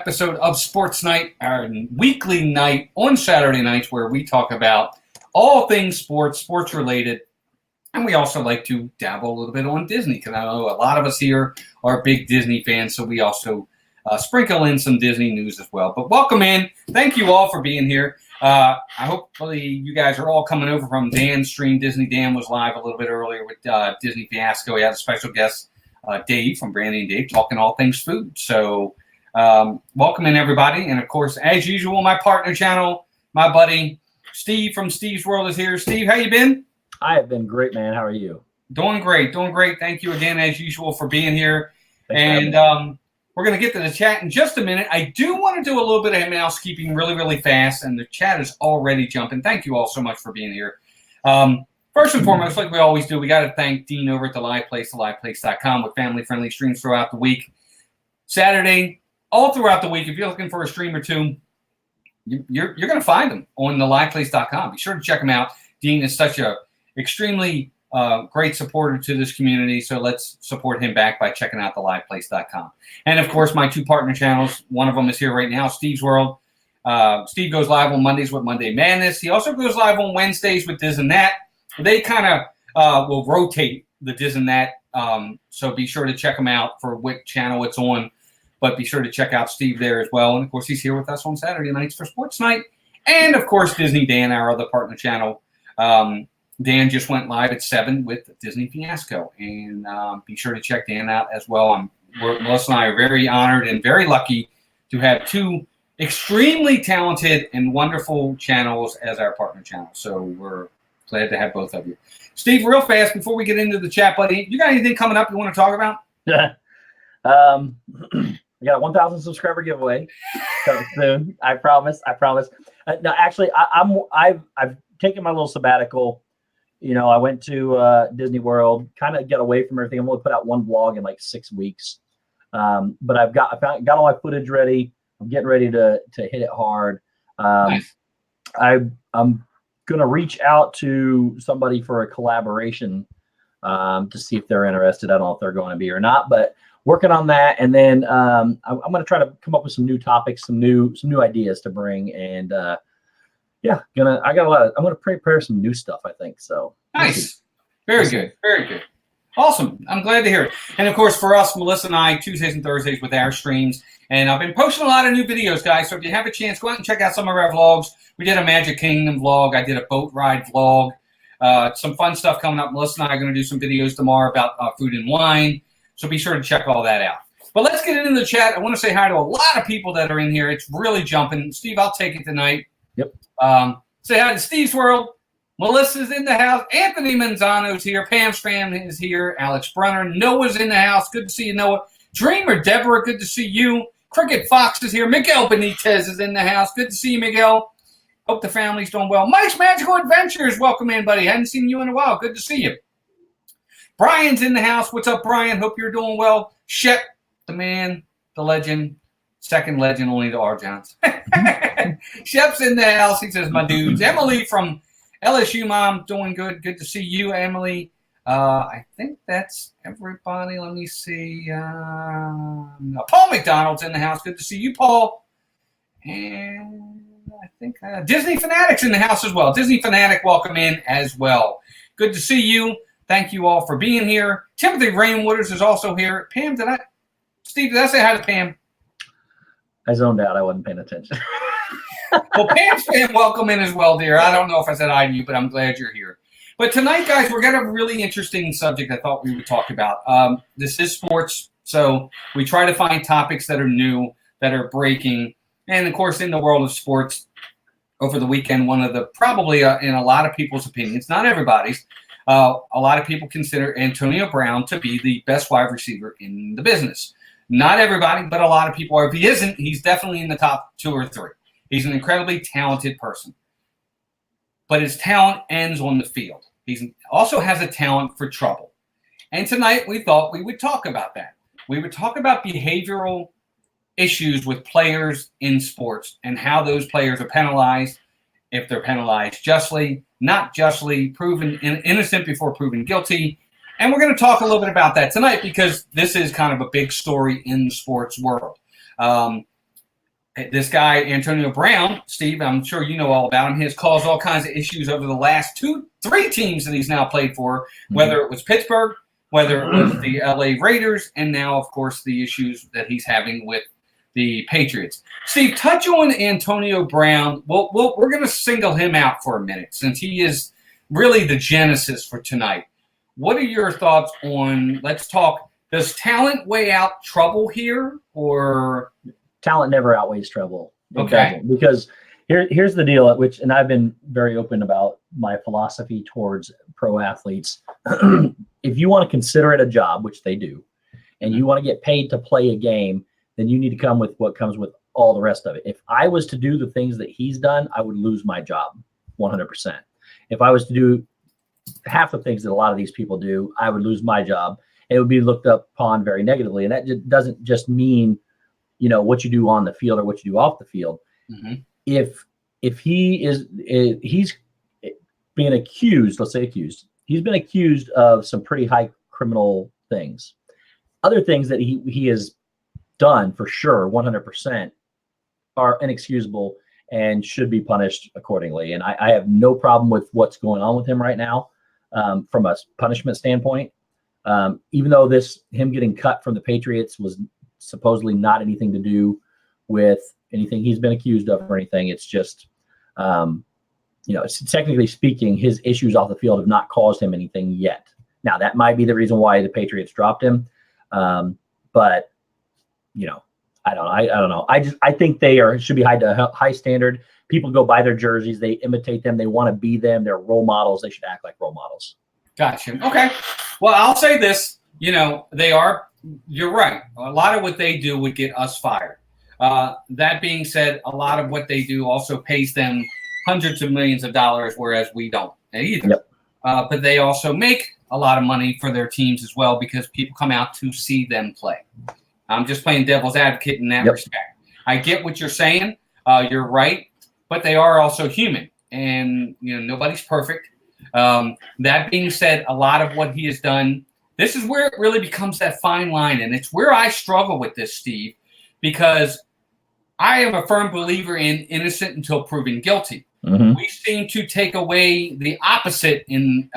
Episode of SportsNite, our weekly night on Saturday nights where we talk about all things sports related, and we also like to dabble a little bit on Disney because I know a lot of us here are big Disney fans, so we also sprinkle in some Disney news as well. But welcome in. Thank you all for being here. Hopefully you guys are all coming over from Dan's stream. Disney Dan was live a little bit earlier with Disney Fiasco. We had a special guest, Dave from Brandy and Dave, talking all things food. So welcome in, everybody. And, of course, as usual, my partner channel, my buddy Steve from Steve's World is here. Steve, how you been? I have been great, man. How are you? Doing great. Thank you again, as usual, for being here. Thanks We're going to get to the chat in just a minute. I do want to do a little bit of housekeeping really fast, and the chat is already jumping. Thank you all so much for being here. First and foremost, like we always do, we got to thank Dean over at the Live Place, theliveplace.com, with family-friendly streams throughout the week. Saturday, all throughout the week, if you're looking for a stream or two, you're going to find them on theliveplace.com. Be sure to check them out. Dean is such a extremely great supporter to this community, so let's support him back by checking out theliveplace.com. And, of course, my two partner channels, one of them is here right now, Steve's World. Steve goes live on Mondays with Monday Madness. He also goes live on Wednesdays with This and That. They kind of will rotate the This and That, so be sure to check them out for what channel it's on. But be sure to check out Steve there as well. And, of course, he's here with us on Saturday nights for Sports Night. And, of course, Disney Dan, our other partner channel. Dan just went live at 7 with Disney Fiasco. And be sure to check Dan out as well. Melissa and I are very honored and very lucky to have two extremely talented and wonderful channels as our partner channel. So we're glad to have both of you. Steve, real fast, before we get into the chat, buddy, you got anything coming up you want to talk about? We got a 1,000 subscriber giveaway coming soon. I promise. No, actually, I've taken my little sabbatical. You know, I went to Disney World, kind of get away from everything. I'm only put out one vlog in like 6 weeks, but I got all my footage ready. I'm getting ready to hit it hard. Nice. I'm gonna reach out to somebody for a collaboration to see if they're interested. I don't know if they're going to be or not, but working on that, and then I'm going to try to come up with some new topics, some new ideas to bring, and I'm going to prepare some new stuff, I think. So nice, very good. Awesome. I'm glad to hear it. And of course, for us, Melissa and I, Tuesdays and Thursdays with our streams, and I've been posting a lot of new videos, guys. So if you have a chance, go out and check out some of our vlogs. We did a Magic Kingdom vlog. I did a boat ride vlog. Some fun stuff coming up. Melissa and I are going to do some videos tomorrow about food and wine. So be sure to check all that out. But let's get into the chat. I want to say hi to a lot of people that are in here. It's really jumping. Steve, I'll take it tonight. Yep. Say hi to Steve's World. Melissa's in the house. Anthony Manzano's here. Pam Stram is here. Alex Brunner. Noah's in the house. Good to see you, Noah. Dreamer Deborah, good to see you. Cricket Fox is here. Miguel Benitez is in the house. Good to see you, Miguel. Hope the family's doing well. Mike's Magical Adventures, welcome in, buddy. Hadn't seen you in a while. Good to see you. Brian's in the house. What's up, Brian? Hope you're doing well. Shep, the man, the legend, second legend only to R. Johns. Shep's in the house. He says, my dudes. Emily from LSU, Mom, doing good. Good to see you, Emily. I think that's everybody. Let me see. Paul McDonald's in the house. Good to see you, Paul. And I think Disney Fanatic's in the house as well. Disney Fanatic, welcome in as well. Good to see you. Thank you all for being here. Timothy Rainwaters is also here. Pam, Steve, did I say hi to Pam? I zoned out. I wasn't paying attention. Well, Pam's saying welcome in as well, dear. I don't know if I said hi to you, but I'm glad you're here. But tonight, guys, we're got a really interesting subject I thought we would talk about. This is sports, so we try to find topics that are new, that are breaking. And, of course, in the world of sports, over the weekend, one of the probably, in a lot of people's opinions, not everybody's, a lot of people consider Antonio Brown to be the best wide receiver in the business. Not everybody, but a lot of people are. If he isn't, he's definitely in the top 2 or 3. He's an incredibly talented person. But his talent ends on the field. He also has a talent for trouble. And tonight we thought we would talk about that. We would talk about behavioral issues with players in sports and how those players are penalized, if they're penalized justly, not justly, proven innocent before proven guilty. And we're going to talk a little bit about that tonight because this is kind of a big story in the sports world. This guy, Antonio Brown, Steve, I'm sure you know all about him. He has caused all kinds of issues over the last 3 teams that he's now played for, whether it was Pittsburgh, whether it was the LA Raiders, and now, of course, the issues that he's having with the Patriots. Steve, touch on Antonio Brown. We're going to single him out for a minute since he is really the genesis for tonight. What are your thoughts on, let's talk, does talent weigh out trouble here, or? Talent never outweighs trouble. Okay. Because here's the deal, and I've been very open about my philosophy towards pro athletes. If you want to consider it a job, which they do, and you want to get paid to play a game, then you need to come with what comes with all the rest of it. If I was to do the things that he's done, I would lose my job 100%. If I was to do half the things that a lot of these people do, I would lose my job. It would be looked upon very negatively. And that doesn't just mean, what you do on the field or what you do off the field. Mm-hmm. If he's being accused, let's say accused, he's been accused of some pretty high criminal things. Other things that he has done for sure, 100%, are inexcusable and should be punished accordingly. And I have no problem with what's going on with him right now from a punishment standpoint. Even though him getting cut from the Patriots was supposedly not anything to do with anything he's been accused of or anything. It's just, technically speaking, his issues off the field have not caused him anything yet. Now, that might be the reason why the Patriots dropped him. But, I don't know. I think they should be held to a high standard. People go buy their jerseys. They imitate them. They want to be them. They're role models. They should act like role models. Gotcha. Okay. Well, I'll say this. You're right. A lot of what they do would get us fired. That being said, a lot of what they do also pays them hundreds of millions of dollars, whereas we don't either. Yep. But they also make a lot of money for their teams as well because people come out to see them play. I'm just playing devil's advocate in that respect. I get what you're saying. You're right. But they are also human. And, nobody's perfect. That being said, a lot of what he has done, this is where it really becomes that fine line. And it's where I struggle with this, Steve, because I am a firm believer in innocent until proven guilty. Mm-hmm. We seem to take away the opposite in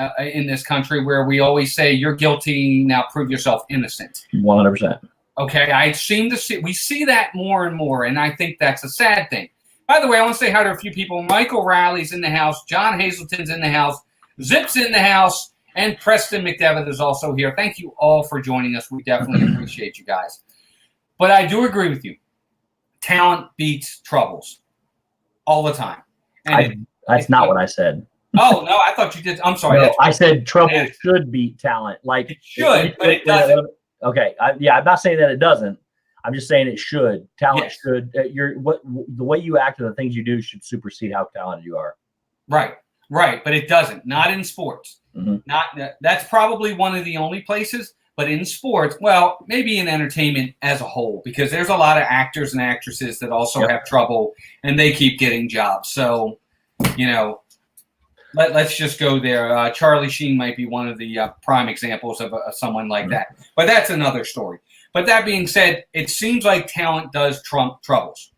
this country where we always say, you're guilty, now prove yourself innocent. 100%. Okay, we see that more and more, and I think that's a sad thing. By the way, I want to say hi to a few people. Michael Riley's in the house. John Hazelton's in the house. Zip's in the house. And Preston McDevitt is also here. Thank you all for joining us. We definitely appreciate you guys. But I do agree with you. Talent beats troubles all the time. And that's not what I said. Oh, no, I thought you did. I'm sorry. No, I said trouble should beat talent. Like it should, but it doesn't. Okay. I'm not saying that it doesn't. I'm just saying it should. Talent should. The way you act and the things you do should supersede how talented you are. Right. But it doesn't. Not in sports. Mm-hmm. That's probably one of the only places. But in sports, well, maybe in entertainment as a whole, because there's a lot of actors and actresses that also have trouble, and they keep getting jobs. So, let's just go there. Charlie Sheen might be one of the prime examples of someone like that. But that's another story. But that being said, it seems like talent does trump troubles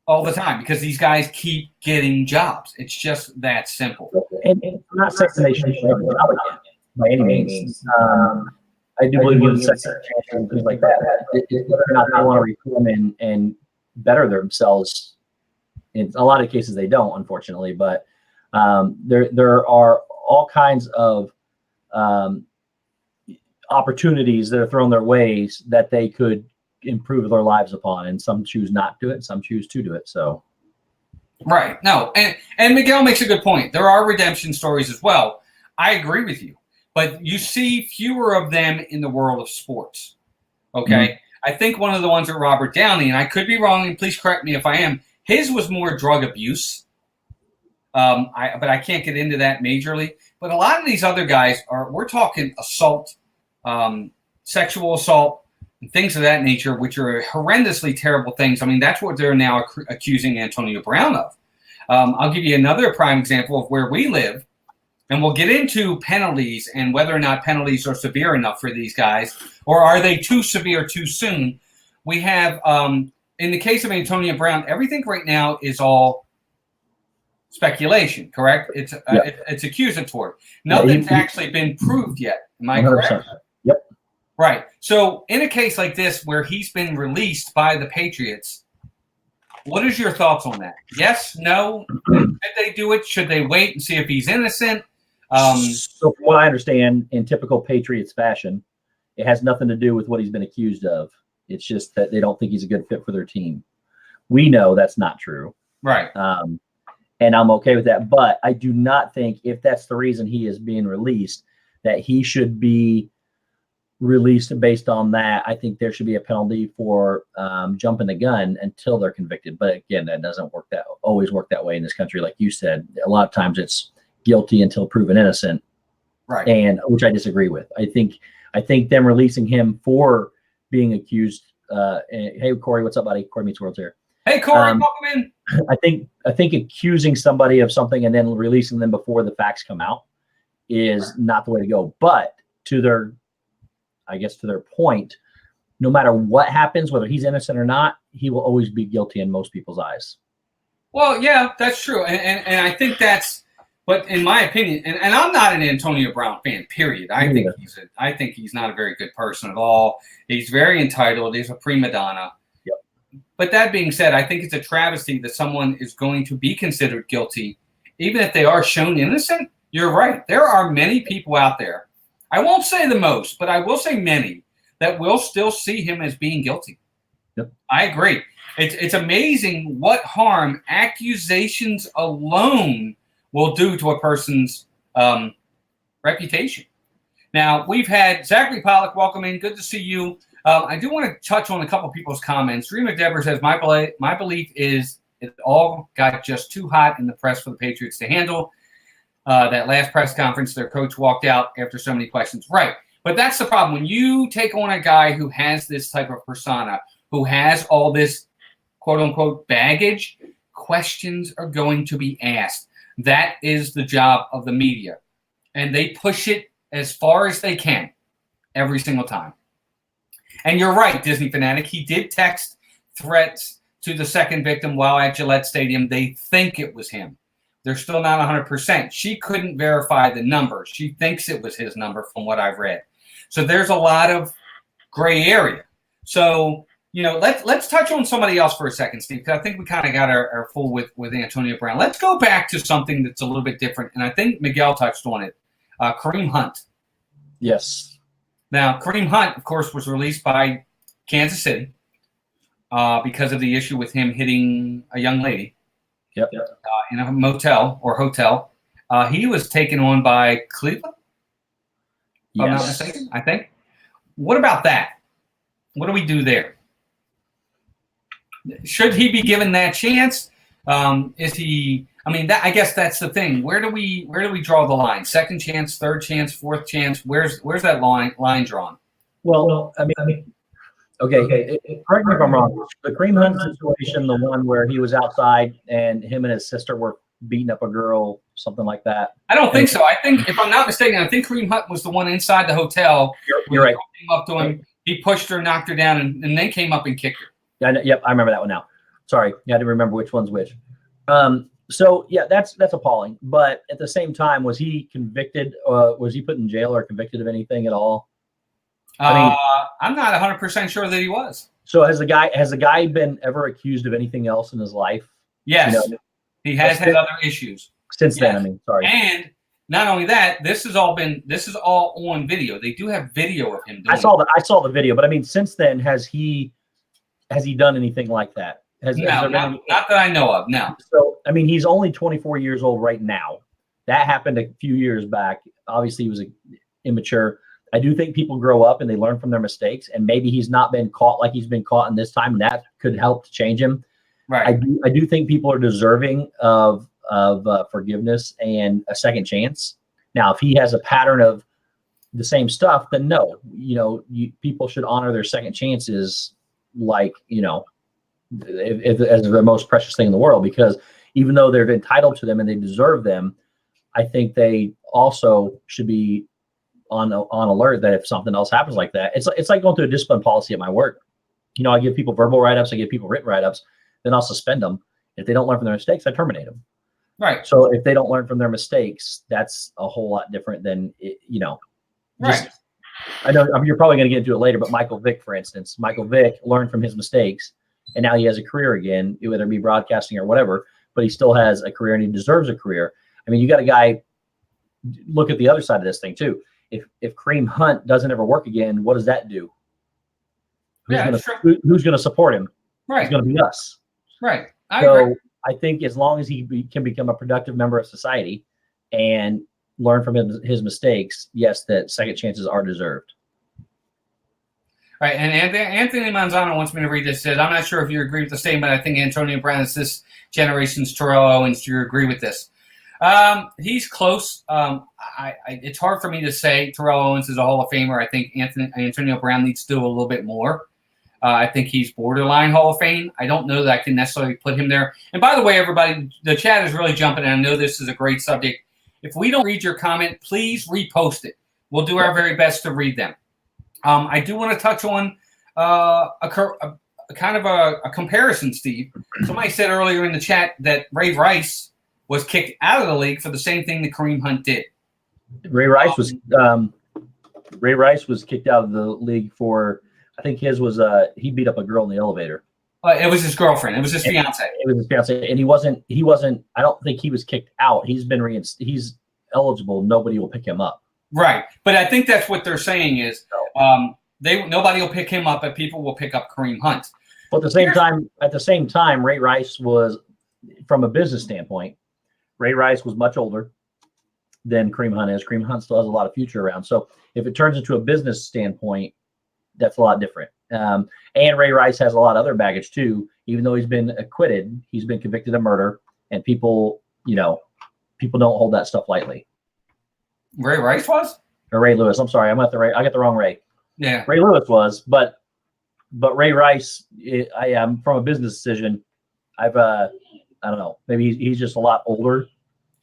all the time because these guys keep getting jobs. It's just that simple. And I'm not saying they should never get out again by any means. I do believe in second chances and things like that. It's whether or not they want to reform and better themselves. In a lot of cases, they don't, unfortunately. But there are all kinds of opportunities that are thrown their ways that they could improve their lives upon, and some choose not to do it, and some choose to do it. So, right, no, and Miguel makes a good point. There are redemption stories as well. I agree with you, but you see fewer of them in the world of sports. Okay, I think one of the ones with Robert Downey, and I could be wrong, and please correct me if I am. His was more drug abuse. But I can't get into that majorly. But a lot of these other guys we're talking assault, sexual assault, and things of that nature, which are horrendously terrible things. I mean, that's what they're now accusing Antonio Brown of. I'll give you another prime example of where we live, and we'll get into penalties and whether or not penalties are severe enough for these guys, or are they too severe too soon. We have in the case of Antonio Brown, everything right now is all speculation, correct? It's accusatory. Nothing's actually been proved yet. Am I 100%. correct? Yep. Right. So in a case like this where he's been released by the Patriots, what is your thoughts on that? Yes, no? Should they do it? Should they wait and see if he's innocent? So from what I understand, in typical Patriots fashion, it has nothing to do with what he's been accused of. It's just that they don't think he's a good fit for their team. We know that's not true. Right. And I'm okay with that. But I do not think, if that's the reason he is being released, that he should be released based on that. I think there should be a penalty for jumping the gun until they're convicted. But again, that doesn't always work that way in this country. Like you said, a lot of times it's guilty until proven innocent. Right. And which I disagree with. I think them releasing him for being accused. Hey, Corey, what's up, buddy? Corey Meets World's here. Hey, Corey, welcome in. I think accusing somebody of something and then releasing them before the facts come out is not the way to go. But to their point, no matter what happens, whether he's innocent or not, he will always be guilty in most people's eyes. Well, yeah, that's true. And I think that's, but in my opinion, and I'm not an Antonio Brown fan, period. I think he's not a very good person at all. He's very entitled. He's a prima donna. But that being said, I think it's a travesty that someone is going to be considered guilty, even if they are shown innocent. You're right. There are many people out there, I won't say the most, but I will say many, that will still see him as being guilty. Yep. I agree. It's amazing what harm accusations alone will do to a person's reputation. Now, we've had Zachary Pollock, welcome in. Good to see you. I do want to touch on a couple people's comments. Dream McDever says, my belief is it all got just too hot in the press for the Patriots to handle. That last press conference, their coach walked out after so many questions. Right. But that's the problem. When you take on a guy who has this type of persona, who has all this quote-unquote baggage, questions are going to be asked. That is the job of the media. And they push it as far as they can every single time. And you're right, Disney fanatic. He did text threats to the second victim while at Gillette Stadium. They think it was him. They're still not 100%. She couldn't verify the number. She thinks it was his number from what I've read. So there's a lot of gray area. So, let's touch on somebody else for a second, Steve, because I think we kind of got our full with Antonio Brown. Let's go back to something that's a little bit different, and I think Miguel touched on it. Kareem Hunt. Yes. Now, Kareem Hunt, of course, was released by Kansas City because of the issue with him hitting a young lady. Yep. In a motel or hotel. He was taken on by Cleveland, if I'm not mistaken, I think. What about that? What do we do there? Should he be given that chance? Is he? I mean, I guess that's the thing. Where do we draw the line? Second chance, third chance, fourth chance. Where's that line drawn? Well, I mean, okay. Correct me if I'm wrong. The Kareem Hunt situation, the one where he was outside and him and his sister were beating up a girl, something like that. I don't think so. I think, if I'm not mistaken, I think Kareem Hunt was the one inside the hotel. You're right. Came up to him, he pushed her, knocked her down, and then came up and kicked her. Yep, I remember that one now. Sorry, I didn't remember which one's which. So yeah, that's appalling. But at the same time, was he convicted? Was he put in jail or convicted of anything at all? I'm not 100% sure that he was. So has the guy been ever accused of anything else in his life? Yes, he has had other issues since then. I mean, sorry. And not only that, this is all on video. They do have video of him doing I saw the video, but I mean, since then, has he done anything like that? Not that I know of. No. So I mean, he's only 24 years old right now. That happened a few years back. Obviously, he was immature. I do think people grow up and they learn from their mistakes, and maybe he's not been caught like he's been caught in this time, and that could help to change him. Right. I do think people are deserving of forgiveness and a second chance. Now, if he has a pattern of the same stuff, then no. People should honor their second chances, like as the most precious thing in the world, because even though they're entitled to them and they deserve them, I think they also should be on alert that if something else happens like that, it's like going through a discipline policy at my work. I give people verbal write-ups, I give people written write-ups, then I'll suspend them. If they don't learn from their mistakes, I terminate them. Right. So if they don't learn from their mistakes, that's a whole lot different than, Right. I know you're probably going to get into it later, but Michael Vick, for instance, Michael Vick learned from his mistakes, and now he has a career again, whether it be broadcasting or whatever, but he still has a career and he deserves a career. I mean, you got a guy, look at the other side of this thing too. If Kareem Hunt doesn't ever work again, what does that do? Who's going to support him? Right. It's going to be us. Right. I agree. I think as long as he can become a productive member of society and learn from his mistakes, yes, that second chances are deserved. Right, and Anthony Manzano wants me to read this. Said, I'm not sure if you agree with the statement. I think Antonio Brown is this generation's Terrell Owens. Do you agree with this? He's close. It's hard for me to say Terrell Owens is a Hall of Famer. I think Antonio Brown needs to do a little bit more. I think he's borderline Hall of Fame. I don't know that I can necessarily put him there. And by the way, everybody, the chat is really jumping, and I know this is a great subject. If we don't read your comment, please repost it. We'll do our very best to read them. I do want to touch on a kind of a comparison, Steve. Somebody said earlier in the chat that Ray Rice was kicked out of the league for the same thing that Kareem Hunt did. Ray Rice was kicked out of the league for, I think his was he beat up a girl in the elevator. It was his girlfriend. It was his fiance. It was his fiance, and he wasn't. I don't think he was kicked out. He's eligible. Nobody will pick him up. Right, but I think that's what they're saying is nobody will pick him up, but people will pick up Kareem Hunt. But at the same time, Ray Rice was, from a business standpoint, Ray Rice was much older than Kareem Hunt is. Kareem Hunt still has a lot of future around. So if it turns into a business standpoint, that's a lot different. And Ray Rice has a lot of other baggage too. Even though he's been acquitted, he's been convicted of murder, and people don't hold that stuff lightly. Ray Rice was? Or Ray Lewis. I'm sorry, I got the wrong Ray. Yeah. Ray Lewis was, but Ray Rice, I am from a business decision. I don't know. Maybe he's just a lot older,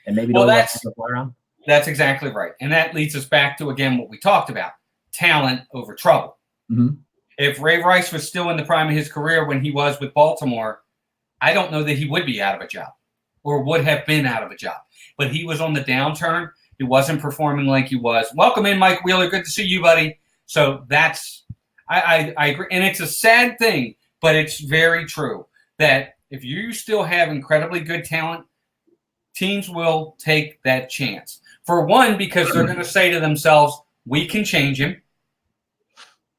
and maybe that's exactly right. And that leads us back to, again, what we talked about: talent over trouble. Mm-hmm. If Ray Rice was still in the prime of his career when he was with Baltimore, I don't know that he would be out of a job or would have been out of a job. But he was on the downturn. He wasn't performing like he was. Welcome in, Mike Wheeler. Good to see you, buddy. So I agree. And it's a sad thing, but it's very true that if you still have incredibly good talent, teams will take that chance. For one, because they're going to say to themselves, we can change him.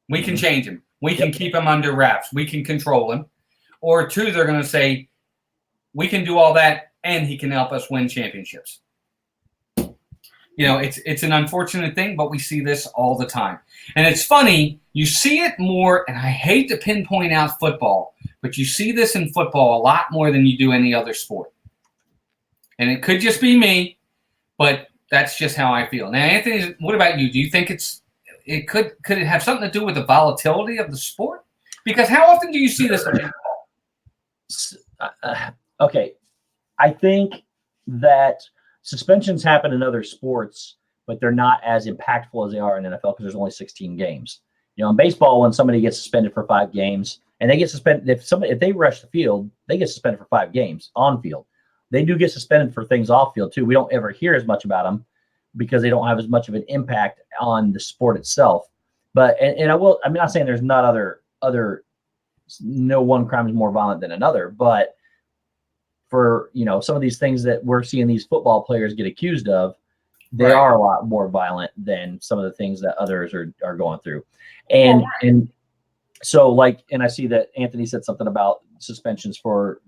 We can change him. We can keep him under wraps. We can control him. Or two, they're going to say, we can do all that, and he can help us win championships. It's an unfortunate thing, but we see this all the time. And it's funny, you see it more, and I hate to pinpoint out football, but you see this in football a lot more than you do any other sport. And it could just be me, but that's just how I feel. Now, Anthony, what about you? Do you think could it have something to do with the volatility of the sport? Because how often do you see this in football? Okay. I think that suspensions happen in other sports, but they're not as impactful as they are in NFL because there's only 16 games. In baseball, when somebody gets suspended for 5 games, and they get suspended, if they rush the field, they get suspended for 5 games on field. They do get suspended for things off field too. We don't ever hear as much about them because they don't have as much of an impact on the sport itself. But I'm not saying there's not no one crime is more violent than another, but for some of these things that we're seeing these football players get accused of, they are a lot more violent than some of the things that others are going through. And so and I see that Anthony said something about suspensions for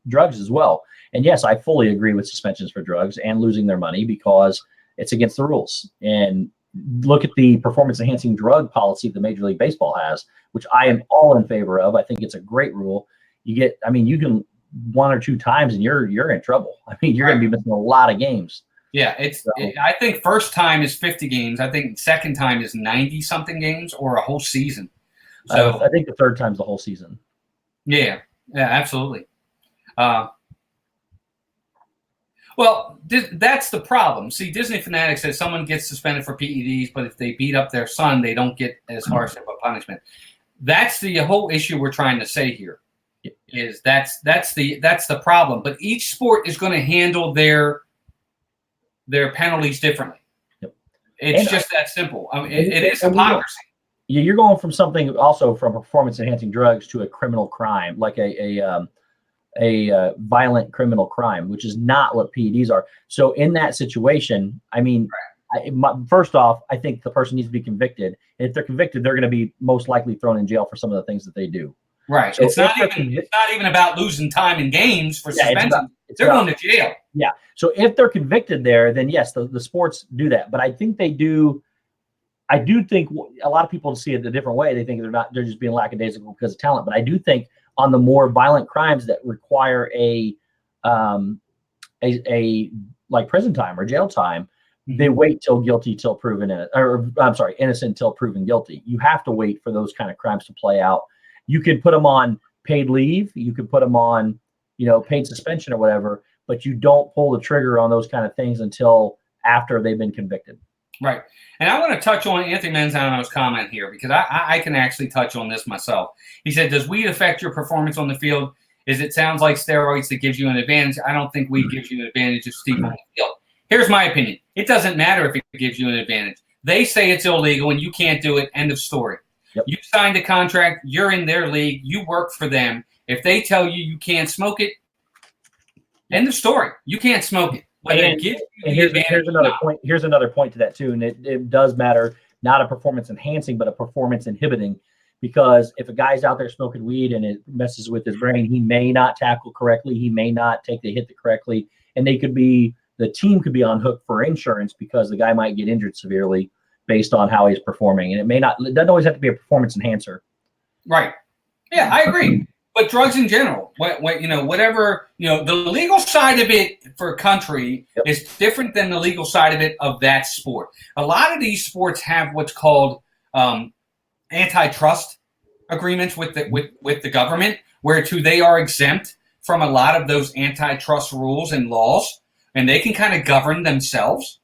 drugs as well. And yes, I fully agree with suspensions for drugs and losing their money because it's against the rules. And look at the performance enhancing drug policy that Major League Baseball has, which I am all in favor of. I think it's a great rule. You can 1 or 2 times and you're in trouble. I mean, you're going to be missing a lot of games. Yeah, I think first time is 50 games. I think second time is 90 something games or a whole season. So I think the third time's the whole season. Yeah, absolutely. Well, that's the problem. See, Disney Fanatics says someone gets suspended for PEDs, but if they beat up their son, they don't get as harsh of a punishment. that's the whole issue we're trying to say here. Is that's the problem. But each sport is going to handle their penalties differently. Yep. It's just that simple. I mean, it is hypocrisy. You're going from something also from performance-enhancing drugs to a criminal crime, like a violent criminal crime, which is not what PEDs are. So in that situation, I mean, first off, I think the person needs to be convicted. And if they're convicted, they're going to be most likely thrown in jail for some of the things that they do. Right. So it's not even about losing time in games for suspension. They're going to jail. Yeah. So if they're convicted there, then yes, the sports do that. But I think they do. I do think a lot of people see it a different way. They think they're just being lackadaisical because of talent. But I do think on the more violent crimes that require a like prison time or jail time, they wait till guilty till proven innocent till proven guilty. You have to wait for those kind of crimes to play out. You could put them on paid leave. You could put them on, paid suspension or whatever, but you don't pull the trigger on those kind of things until after they've been convicted. Right. And I want to touch on Anthony Manzano's comment here because I can actually touch on this myself. He said, does weed affect your performance on the field? It sounds like steroids that gives you an advantage. I don't think weed gives you an advantage of Steve on the field. Here's my opinion. It doesn't matter if it gives you an advantage. They say it's illegal and you can't do it. End of story. Yep. You signed a contract. You're in their league. You work for them. If they tell you you can't smoke it, end of story. You can't smoke it. Here's another point. Here's another point to that too, and it does matter. Not a performance enhancing, but a performance inhibiting. Because if a guy's out there smoking weed and it messes with his brain, he may not tackle correctly. He may not take the hit correctly, and the team could be on hook for insurance because the guy might get injured severely based on how he's performing. And it doesn't always have to be a performance enhancer. Right. Yeah, I agree. But drugs in general, whatever, the legal side of it for a country is different than the legal side of it of that sport. A lot of these sports have what's called antitrust agreements with the government, whereto they are exempt from a lot of those antitrust rules and laws, and they can kind of govern themselves.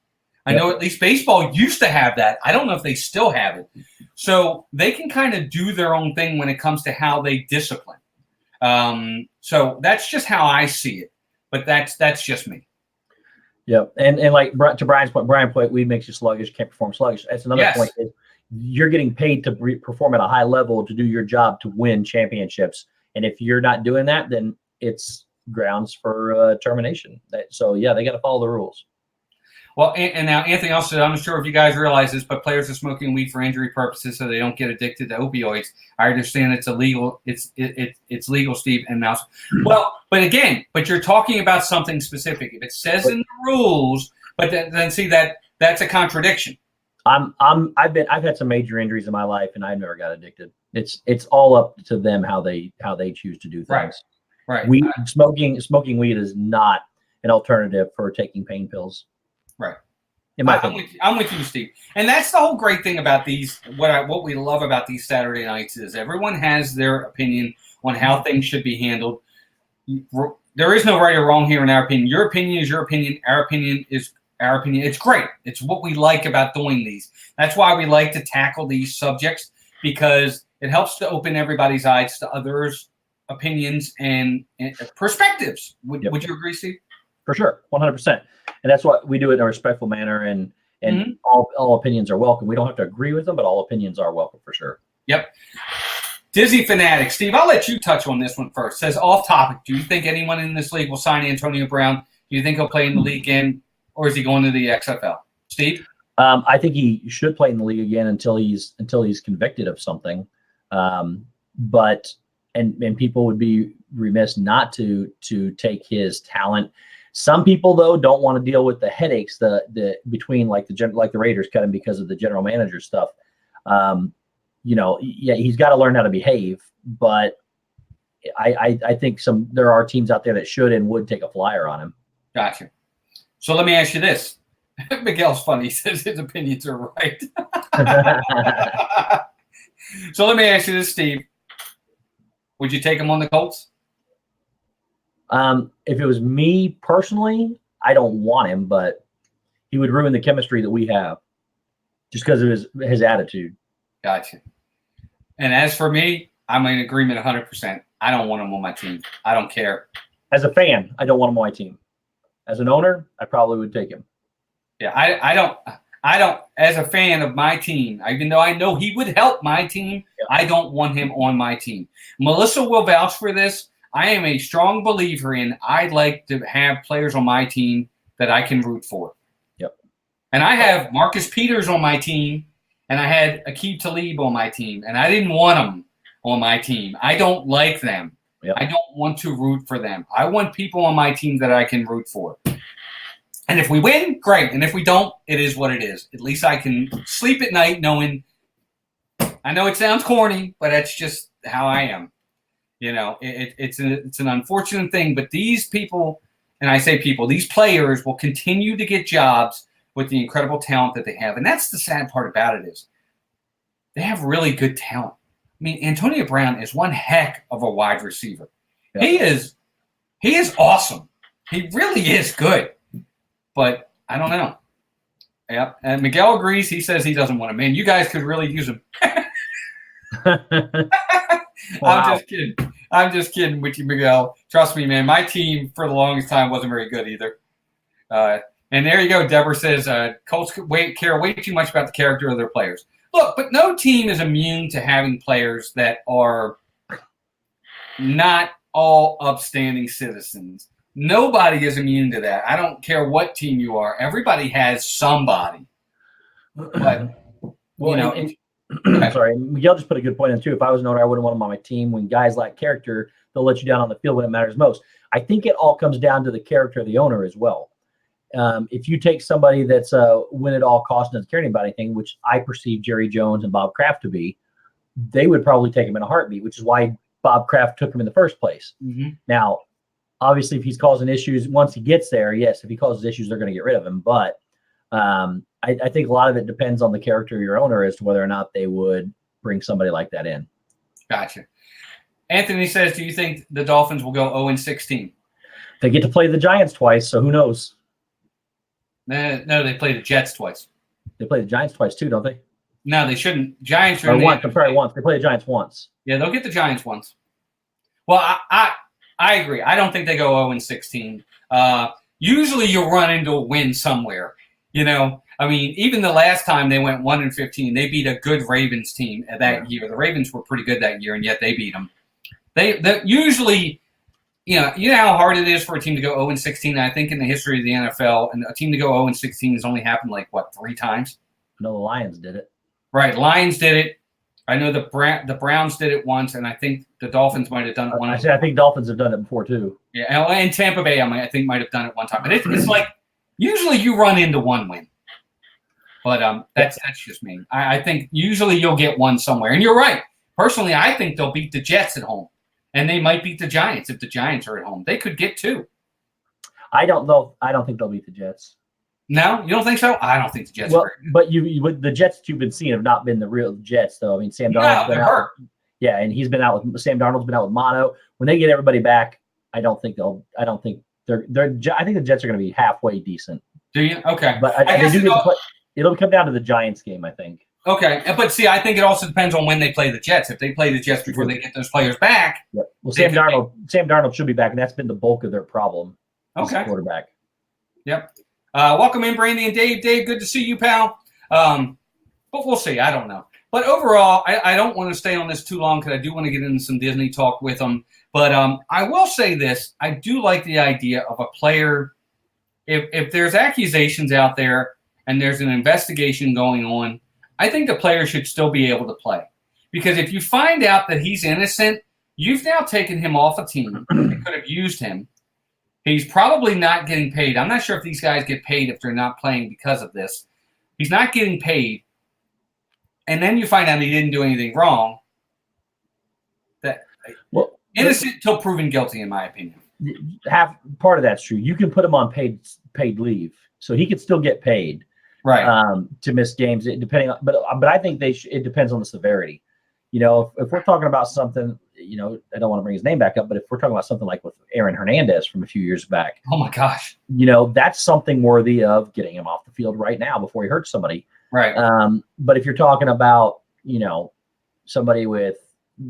I know at least baseball used to have that. I don't know if they still have it. So they can kind of do their own thing when it comes to how they discipline. So that's just how I see it. But that's just me. Yeah. And like to Brian's point, weed makes you sluggish, can't perform sluggish. That's another point. Is you're getting paid to perform at a high level to do your job to win championships. And if you're not doing that, then it's grounds for termination. So, yeah, they got to follow the rules. Well, and now Anthony also said, I'm not sure if you guys realize this, but players are smoking weed for injury purposes so they don't get addicted to opioids. I understand it's illegal. It's legal, Steve and Mouse. Well, but you're talking about something specific. If it says in the rules, but then see that's a contradiction. I've had some major injuries in my life and I've never got addicted. It's all up to them how they choose to do things. Right. Smoking weed is not an alternative for taking pain pills. Right. I'm with you, Steve. And that's the whole great thing about these. What we love about these Saturday nights is everyone has their opinion on how things should be handled. There is no right or wrong here in our opinion. Your opinion is your opinion. Our opinion is our opinion. It's great. It's what we like about doing these. That's why we like to tackle these subjects, because it helps to open everybody's eyes to others' opinions and perspectives. Would you agree, Steve? For sure, 100%. And that's what we do it in a respectful manner, and all opinions are welcome. We don't have to agree with them, but all opinions are welcome for sure. Yep. Dizzy Fanatic. Steve, I'll let you touch on this one first. Says, off topic, do you think anyone in this league will sign Antonio Brown? Do you think he'll play in the league again, or is he going to the XFL? Steve? I think he should play in the league again until he's convicted of something. But people would be remiss not to take his talent. Some people, though, don't want to deal with the headaches between like the Raiders cut him because of the general manager stuff. He's got to learn how to behave. But I think there are teams out there that should and would take a flyer on him. Gotcha. So let me ask you this. Miguel's funny. He says his opinions are right. So let me ask you this, Steve. Would you take him on the Colts? If it was me personally, I don't want him, but he would ruin the chemistry that we have just because of his attitude. Gotcha. And as for me, I'm in agreement 100%. I don't want him on my team. I don't care. As a fan, I don't want him on my team. As an owner, I probably would take him. Yeah, I don't. As a fan of my team, even though I know he would help my team, I don't want him on my team. Melissa will vouch for this. I am a strong believer in I'd like to have players on my team that I can root for. Yep. And I have Marcus Peters on my team, and I had Aqib Talib on my team, and I didn't want them on my team. I don't like them. Yep. I don't want to root for them. I want people on my team that I can root for. And if we win, great. And if we don't, it is what it is. At least I can sleep at night knowing, I know it sounds corny, but that's just how I am. You know, it's an unfortunate thing, but these people, and I say people, these players will continue to get jobs with the incredible talent that they have. And that's the sad part about it is they have really good talent. I mean, Antonio Brown is one heck of a wide receiver. Yeah. He is awesome. He really is good. But I don't know. Yep. And Miguel agrees. He says he doesn't want him. Man, you guys could really use him. Wow. I'm just kidding with you, Miguel. Trust me, man. My team for the longest time wasn't very good either. And there you go. Deborah says Colts care way too much about the character of their players. Look, but no team is immune to having players that are not all upstanding citizens. Nobody is immune to that. I don't care what team you are. Everybody has somebody. But, well, you know, I'm sorry. Miguel just put a good point in, too. If I was an owner, I wouldn't want him on my team. When guys lack character, they'll let you down on the field when it matters most. I think it all comes down to the character of the owner as well. If you take somebody that's win at all costs, doesn't care about anything, which I perceive Jerry Jones and Bob Kraft to be, they would probably take him in a heartbeat, which is why Bob Kraft took him in the first place. Mm-hmm. Now, obviously, if he's causing issues, once he gets there, yes, if he causes issues, they're going to get rid of him. But I think a lot of it depends on the character of your owner as to whether or not they would bring somebody like that in. Gotcha. Anthony says, do you think the Dolphins will go 0-16? They get to play the Giants twice, so who knows? No, they play the Jets twice. They play the Giants twice too, don't they? No, they shouldn't. Giants are once. I'm sorry, once. They play the Giants once. Yeah, they'll get the Giants once. Well, I agree. I don't think they go 0-16. Usually you'll run into a win somewhere. You know, I mean, even the last time they went 1-15, they beat a good Ravens team that year. The Ravens were pretty good that year, and yet they beat them. They usually, you know how hard it is for a team to go 0-16. I think in the history of the NFL, and a team to go 0-16 has only happened like, what, 3 times? No, the Lions did it. Right, Lions did it. I know the Browns did it once, and I think the Dolphins might have done it once. I think Dolphins have done it before too. Yeah, and Tampa Bay, I think might have done it one time. But it's like usually you run into one win. But that's just me. I think usually you'll get one somewhere. And you're right. Personally, I think they'll beat the Jets at home. And they might beat the Giants if the Giants are at home. They could get 2. I don't know. I don't think they'll beat the Jets. No, you don't think so? I don't think the Jets. Well, but the Jets that you've been seeing have not been the real Jets, though. I mean, Sam Darnold's been out. Hurt. Yeah, and he's been out with Sam Darnold's been out with mono. When they get everybody back, I think they're. I think the Jets are going to be halfway decent. Do you? Okay, but it'll come down to the Giants game, I think. Okay, but see, I think it also depends on when they play the Jets. If they play the Jets before they get those players back, yep. Well, Sam Darnold should be back, and that's been the bulk of their problem. Okay, quarterback. Yep. Welcome in, Brandy and Dave. Dave, good to see you, pal. But we'll see. I don't know. But overall, I don't want to stay on this too long because I do want to get into some Disney talk with them. But I will say this. I do like the idea of a player. If there's accusations out there and there's an investigation going on, I think the player should still be able to play. Because if you find out that he's innocent, you've now taken him off a team that could have used him. He's probably not getting paid. I'm not sure if these guys get paid if they're not playing because of this. He's not getting paid. And then you find out he didn't do anything wrong. Innocent till proven guilty, in my opinion. Half part of that's true. You can put him on paid leave, so he could still get paid, right? To miss games, depending on. But I think it depends on the severity. You know, if we're talking about something, you know, I don't want to bring his name back up, but if we're talking about something like with Aaron Hernandez from a few years back, oh my gosh, you know, that's something worthy of getting him off the field right now before he hurts somebody. Right. But if you're talking about, you know, somebody with,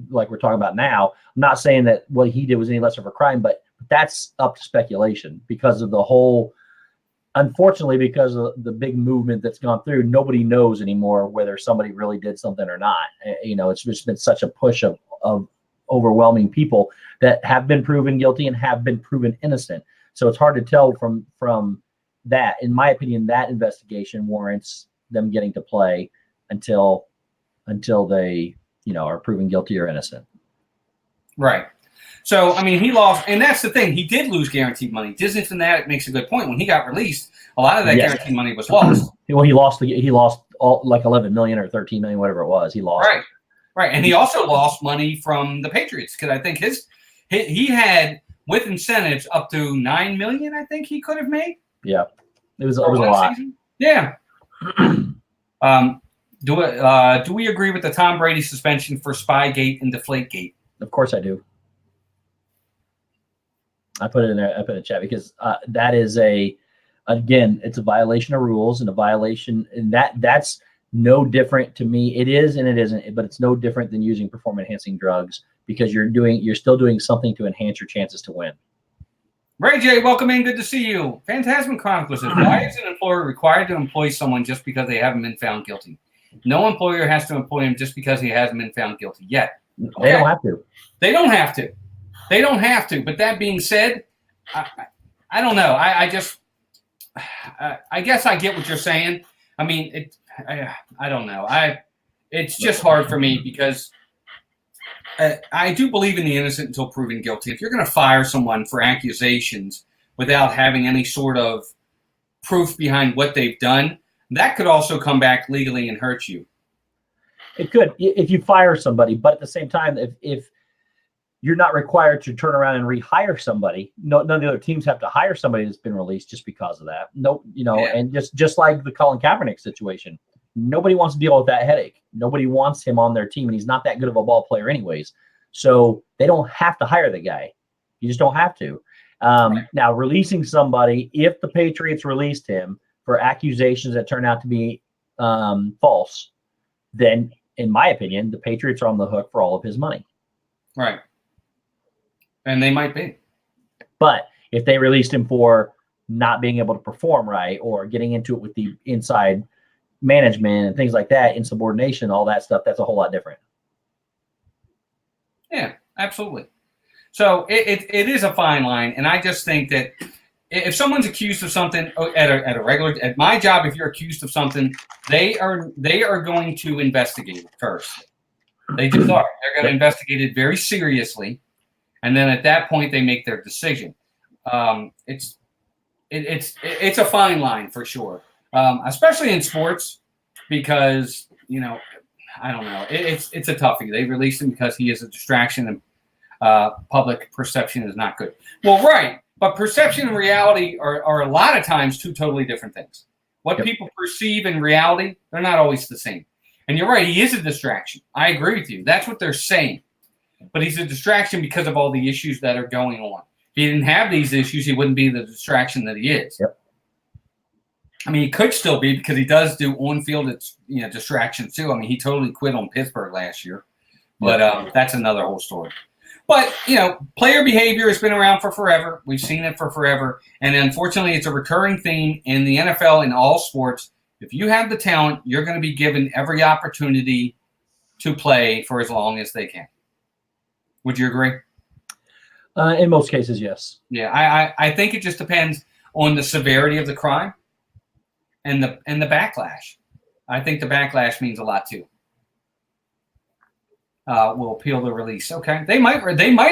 like we're talking about now, I'm not saying that what he did was any less of a crime, but that's up to speculation because of the whole, unfortunately, because of the big movement that's gone through, nobody knows anymore whether somebody really did something or not. It's just been such a push of overwhelming people that have been proven guilty and have been proven innocent. So it's hard to tell from that. In my opinion, that investigation warrants them getting to play until they, are proven guilty or innocent. Right. So, I mean, he lost, and that's the thing. He did lose guaranteed money. Disney Fanatic makes a good point. When he got released, a lot of that guaranteed money was lost. Well, he lost all like 11 million or 13 million, whatever it was. He lost. Right. And he also lost money from the Patriots because I think he had, with incentives, up to $9 million, I think he could have made. Yeah. It was a lot. Season. Yeah. Do we agree with the Tom Brady suspension for Spygate and Deflategate? Of course I do. I put it in there. I put it in chat because that is it's a violation of rules and a violation, and that's no different to me. It is and it isn't, but it's no different than using performance-enhancing drugs because you're still doing something to enhance your chances to win. Ray J, welcome in. Good to see you. Phantasm Chronicles says, why is an employer required to employ someone just because they haven't been found guilty? No employer has to employ him just because he hasn't been found guilty yet. Okay. They don't have to. They don't have to. But that being said, I don't know. I guess I get what you're saying. I mean, I don't know. It's just hard for me because I do believe in the innocent until proven guilty. If you're going to fire someone for accusations without having any sort of proof behind what they've done, that could also come back legally and hurt you. It could if you fire somebody, but at the same time, if you're not required to turn around and rehire somebody, none of the other teams have to hire somebody that's been released just because of that. And just like the Colin Kaepernick situation, nobody wants to deal with that headache. Nobody wants him on their team, and he's not that good of a ball player anyways. So they don't have to hire the guy. You just don't have to. Now, releasing somebody, if the Patriots released him for accusations that turn out to be false, then, in my opinion, the Patriots are on the hook for all of his money. Right. And they might be. But if they released him for not being able to perform right or getting into it with the inside management and things like that, insubordination, all that stuff, that's a whole lot different. Yeah, absolutely. So it is a fine line, and I just think that if someone's accused of something at my job, if you're accused of something, they are going to investigate it first. They just are. They're going to investigate it very seriously, and then at that point they make their decision. It's a fine line for sure, especially in sports, because I don't know. It's a toughie. They released him because he is a distraction, and public perception is not good. Well, right. But perception and reality are a lot of times two totally different things. What people perceive in reality, they're not always the same. And you're right, he is a distraction. I agree with you. That's what they're saying. But he's a distraction because of all the issues that are going on. If he didn't have these issues, he wouldn't be the distraction that he is. Yep. I mean, he could still be because he does do on-field distractions too. I mean, he totally quit on Pittsburgh last year. But that's another whole story. But, player behavior has been around for forever. We've seen it for forever. And unfortunately, it's a recurring theme in the NFL in all sports. If you have the talent, you're going to be given every opportunity to play for as long as they can. Would you agree? In most cases, yes. Yeah, I think it just depends on the severity of the crime and the backlash. I think the backlash means a lot too. Will appeal the release. Okay, they might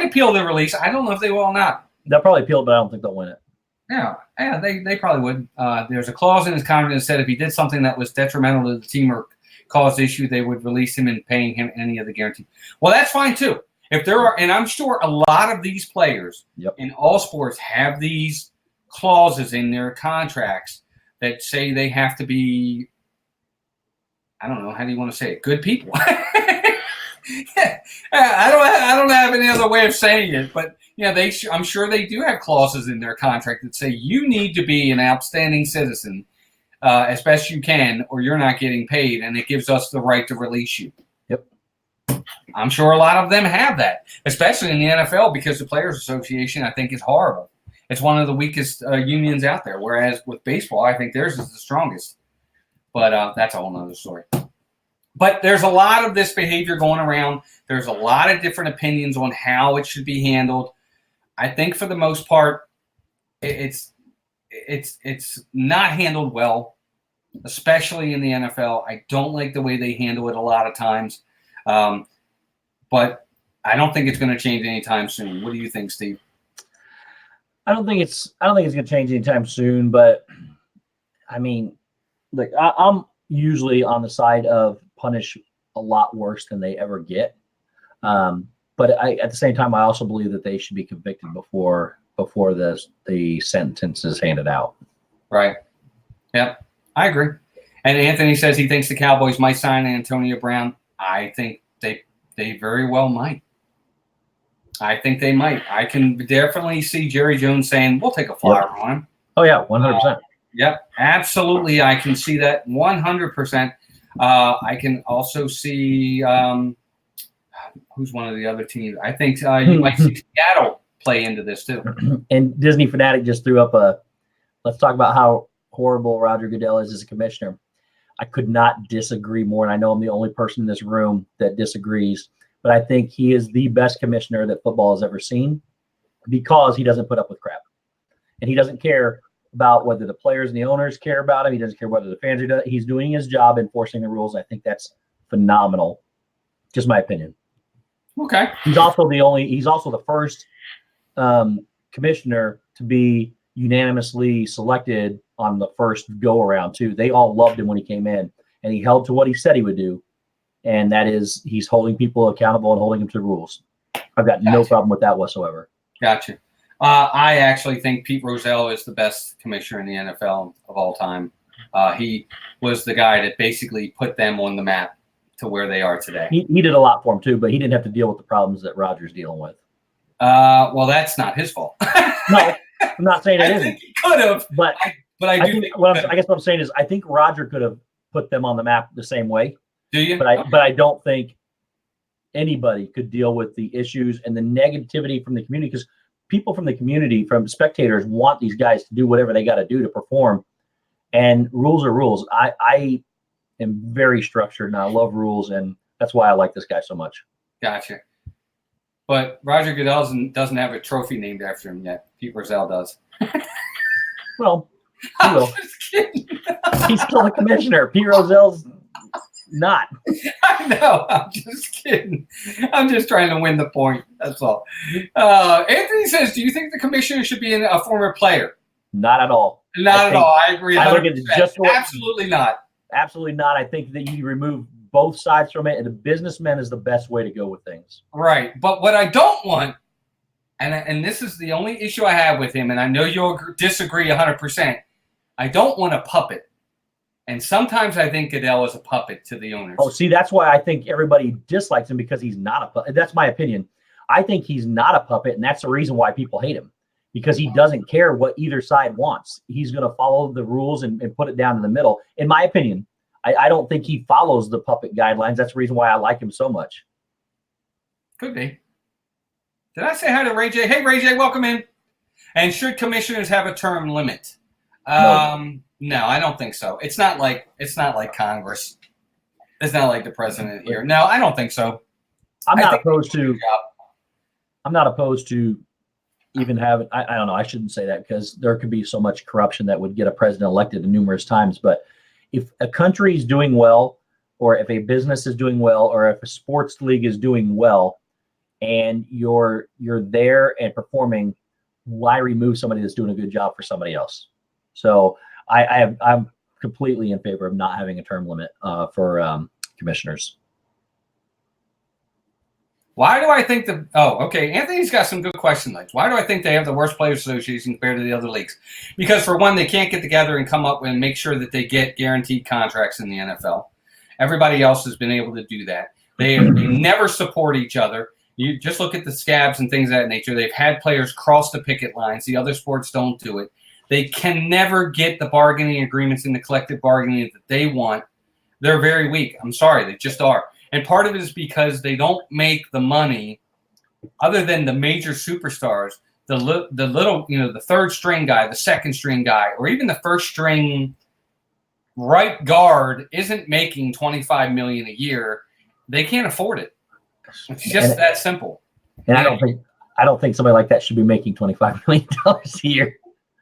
appeal the release. I don't know if they will or not. They'll probably appeal, but I don't think they'll win it. Yeah, they probably would. There's a clause in his contract that said if he did something that was detrimental to the team or caused issue, they would release him and paying him any of the guarantee. Well, that's fine too. If there are, and I'm sure a lot of these players in all sports have these clauses in their contracts that say they have to be, I don't know, how do you want to say it? Good people. I don't have any other way of saying it, but I'm sure they do have clauses in their contract that say you need to be an outstanding citizen as best you can, or you're not getting paid, and it gives us the right to release you. Yep. I'm sure a lot of them have that, especially in the NFL, because the Players Association, I think, is horrible. It's one of the weakest unions out there, whereas with baseball, I think theirs is the strongest. But that's a whole nother story. But there's a lot of this behavior going around. There's a lot of different opinions on how it should be handled. I think for the most part, it's not handled well, especially in the NFL. I don't like the way they handle it a lot of times. But I don't think it's going to change anytime soon. What do you think, Steve? I don't think it's going to change anytime soon. But I mean, look, I'm usually on the side of punish a lot worse than they ever get. But at the same time, I also believe that they should be convicted before the sentence is handed out. Right. Yep. I agree. And Anthony says he thinks the Cowboys might sign Antonio Brown. I think they very well might. I think they might. I can definitely see Jerry Jones saying, we'll take a flyer on him. Oh, yeah, 100%. Yep, absolutely. I can see that 100%. I can also see who's one of the other teams. I think you might see Seattle play into this too. And Disney Fanatic just threw up let's talk about how horrible Roger Goodell is as a commissioner. I could not disagree more, and I know I'm the only person in this room that disagrees, but I think he is the best commissioner that football has ever seen because he doesn't put up with crap. And he doesn't care about whether the players and the owners care about him. He doesn't care whether the fans are. He's doing his job enforcing the rules. I think that's phenomenal. Just my opinion. Okay. He's also the first commissioner to be unanimously selected on the first go around too. They all loved him when he came in, and he held to what he said he would do. And that is, he's holding people accountable and holding them to the rules. I've got no problem with that whatsoever. Gotcha. I actually think Pete Rozelle is the best commissioner in the NFL of all time. He was the guy that basically put them on the map to where they are today. He did a lot for them too, but he didn't have to deal with the problems that Rodgers dealing with. Well, that's not his fault. No, I'm not saying it isn't. I think he could have, but I do think I guess what I'm saying is I think Roger could have put them on the map the same way. Do you? But I don't think anybody could deal with the issues and the negativity from the community, because people from the community, from spectators, want these guys to do whatever they got to do to perform. And rules are rules. I am very structured, and I love rules, and that's why I like this guy so much. Gotcha. But Roger Goodell doesn't have a trophy named after him yet. Pete Rozelle does. Well, he will. Just kidding. He's still the commissioner. Pete Rozelle's not. I know. I'm just kidding. I'm just trying to win the point. That's all. Anthony says, do you think the commissioner should be a former player? Not at all. Not at all. I agree. I look at it just absolutely not. Absolutely not. I think that you remove both sides from it, and the businessman is the best way to go with things. Right. But what I don't want, and this is the only issue I have with him, and I know you'll disagree 100%, I don't want a puppet. And sometimes I think Goodell is a puppet to the owners. Oh, see, that's why I think everybody dislikes him, because he's not a puppet. That's my opinion. I think he's not a puppet, and that's the reason why people hate him, because he doesn't care what either side wants. He's going to follow the rules and put it down in the middle. In my opinion, I don't think he follows the puppet guidelines. That's the reason why I like him so much. Could be. Did I say hi to Ray J? Hey, Ray J, welcome in. And should commissioners have a term limit? No, I don't think so. It's not like Congress. It's not like the president here. No, I don't think so. I'm not opposed to even having. I don't know. I shouldn't say that, because there could be so much corruption that would get a president elected numerous times. But if a country is doing well, or if a business is doing well, or if a sports league is doing well, and you're there and performing, why remove somebody that's doing a good job for somebody else? So I'm completely in favor of not having a term limit for commissioners. Why do I think okay. Anthony's got some good questions. Like, why do I think they have the worst players association compared to the other leagues? Because for one, they can't get together and come up and make sure that they get guaranteed contracts in the NFL. Everybody else has been able to do that. They never support each other. You just look at the scabs and things of that nature. They've had players cross the picket lines. The other sports don't do it. They can never get the bargaining agreements and the collective bargaining that they want. They're very weak. I'm sorry. They just are. And part of it is because they don't make the money, other than the major superstars, the little, the third string guy, the second string guy, or even the first string right guard isn't making $25 million a year. They can't afford it. It's just that simple. And I don't think somebody like that should be making $25 million a year.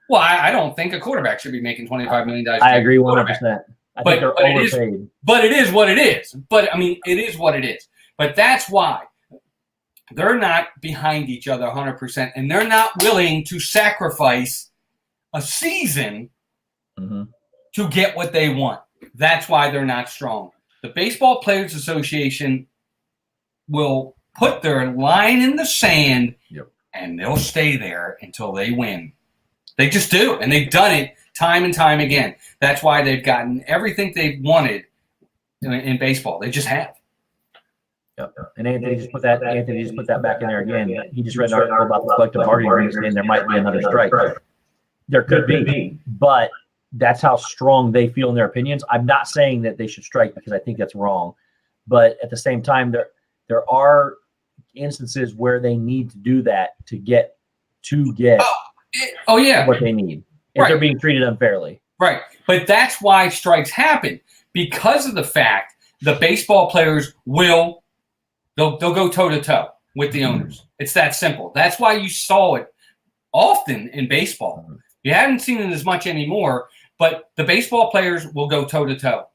Well, I don't think a quarterback should be making $25 million a year. I agree 100%. I think they're overpaid. But it is what it is. But, I mean, it is what it is. But that's why they're not behind each other 100%, and they're not willing to sacrifice a season to get what they want. That's why they're not strong. The Baseball Players Association will put their line in the sand, and they'll stay there until they win. They just do, and they've done it time and time again. That's why they've gotten everything they've wanted in baseball. They just have. Yep. And Anthony just put that back in there again. He just read an article about the collective bargaining agreement saying there might be another strike. There could be, but that's how strong they feel in their opinions. I'm not saying that they should strike because I think that's wrong, but at the same time, there are instances where they need to do that to get what they need if they're being treated unfairly. Right. But that's why strikes happen, because of the fact the baseball players they'll go toe-to-toe with the owners. It's that simple. That's why you saw it often in baseball. You haven't seen it as much anymore, but the baseball players will go toe-to-toe.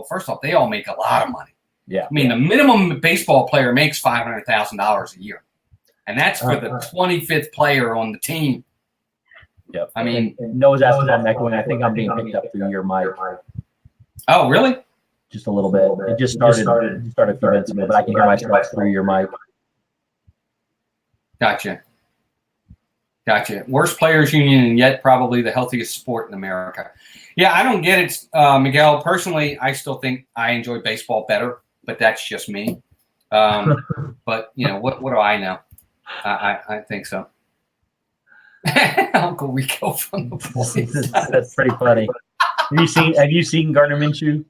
First off, they all make a lot of money. Yeah. I mean, the minimum baseball player makes $500,000 a year. And that's for the 25th player on the team. Yep. I mean, Noah's asking on that one. I think I'm being picked up through your mic. Oh, really? Just a little bit. It just started a few minutes ago, but I can hear myself through your mic. Gotcha. Worst players union, and yet probably the healthiest sport in America. Yeah, I don't get it, Miguel. Personally, I still think I enjoy baseball better, but that's just me. But what do I know? I think so. Uncle Rico from the boys. That's pretty funny. Have you seen Gardner Minshew?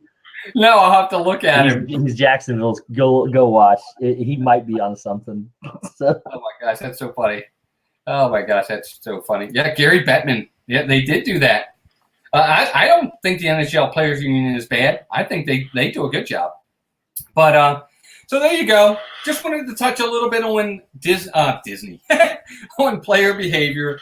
No, I'll have to look at him. He's Jacksonville's. Go watch. He might be on something. So. Oh my gosh, that's so funny. Yeah, Gary Bettman. Yeah, they did do that. I don't think the NHL Players Union is bad. I think they do a good job. But so there you go. Just wanted to touch a little bit on Disney, on player behavior.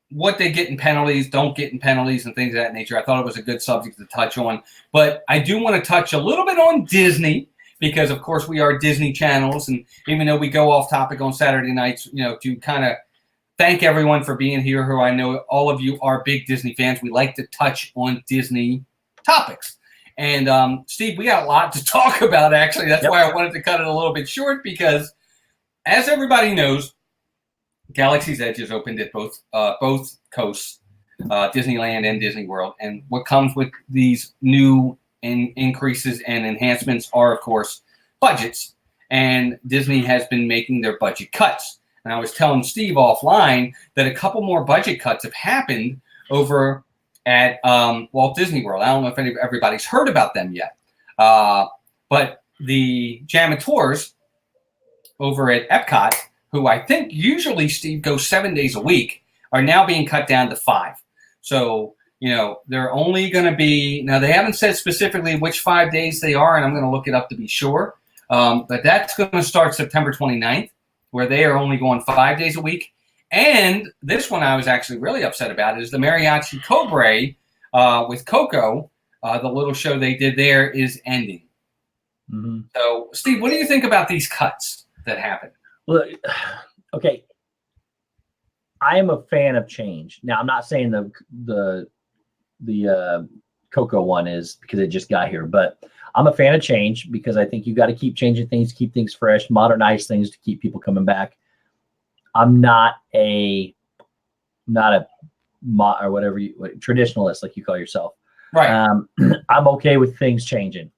What they get in penalties, don't get in penalties, and things of that nature. I thought it was a good subject to touch on. But I do want to touch a little bit on Disney, because, of course, we are Disney channels. And even though we go off topic on Saturday nights, to kind of thank everyone for being here, who I know all of you are big Disney fans. We like to touch on Disney topics. And, Steve, we got a lot to talk about, actually. That's why I wanted to cut it a little bit short, because, as everybody knows, Galaxy's Edge is opened at both coasts, Disneyland and Disney World. And what comes with these new increases and enhancements are, of course, budgets. And Disney has been making their budget cuts. And I was telling Steve offline that a couple more budget cuts have happened over at Walt Disney World. I don't know if everybody's heard about them yet. But the Jamators over at Epcot, who I think usually, Steve, goes 7 days a week, are now being cut down to 5. So, they're only going to be – now, they haven't said specifically which 5 days they are, and I'm going to look it up to be sure. But that's going to start September 29th, where they are only going 5 days a week. And this one I was actually really upset about is the Mariachi Cobre with Coco, the little show they did there, is ending. Mm-hmm. So, Steve, what do you think about these cuts that happen? Well, okay. I am a fan of change. Now, I'm not saying the Coco one is because it just got here, but I'm a fan of change because I think you got to keep changing things, keep things fresh, modernize things to keep people coming back. I'm not a traditionalist like you call yourself. Right. I'm okay with things changing.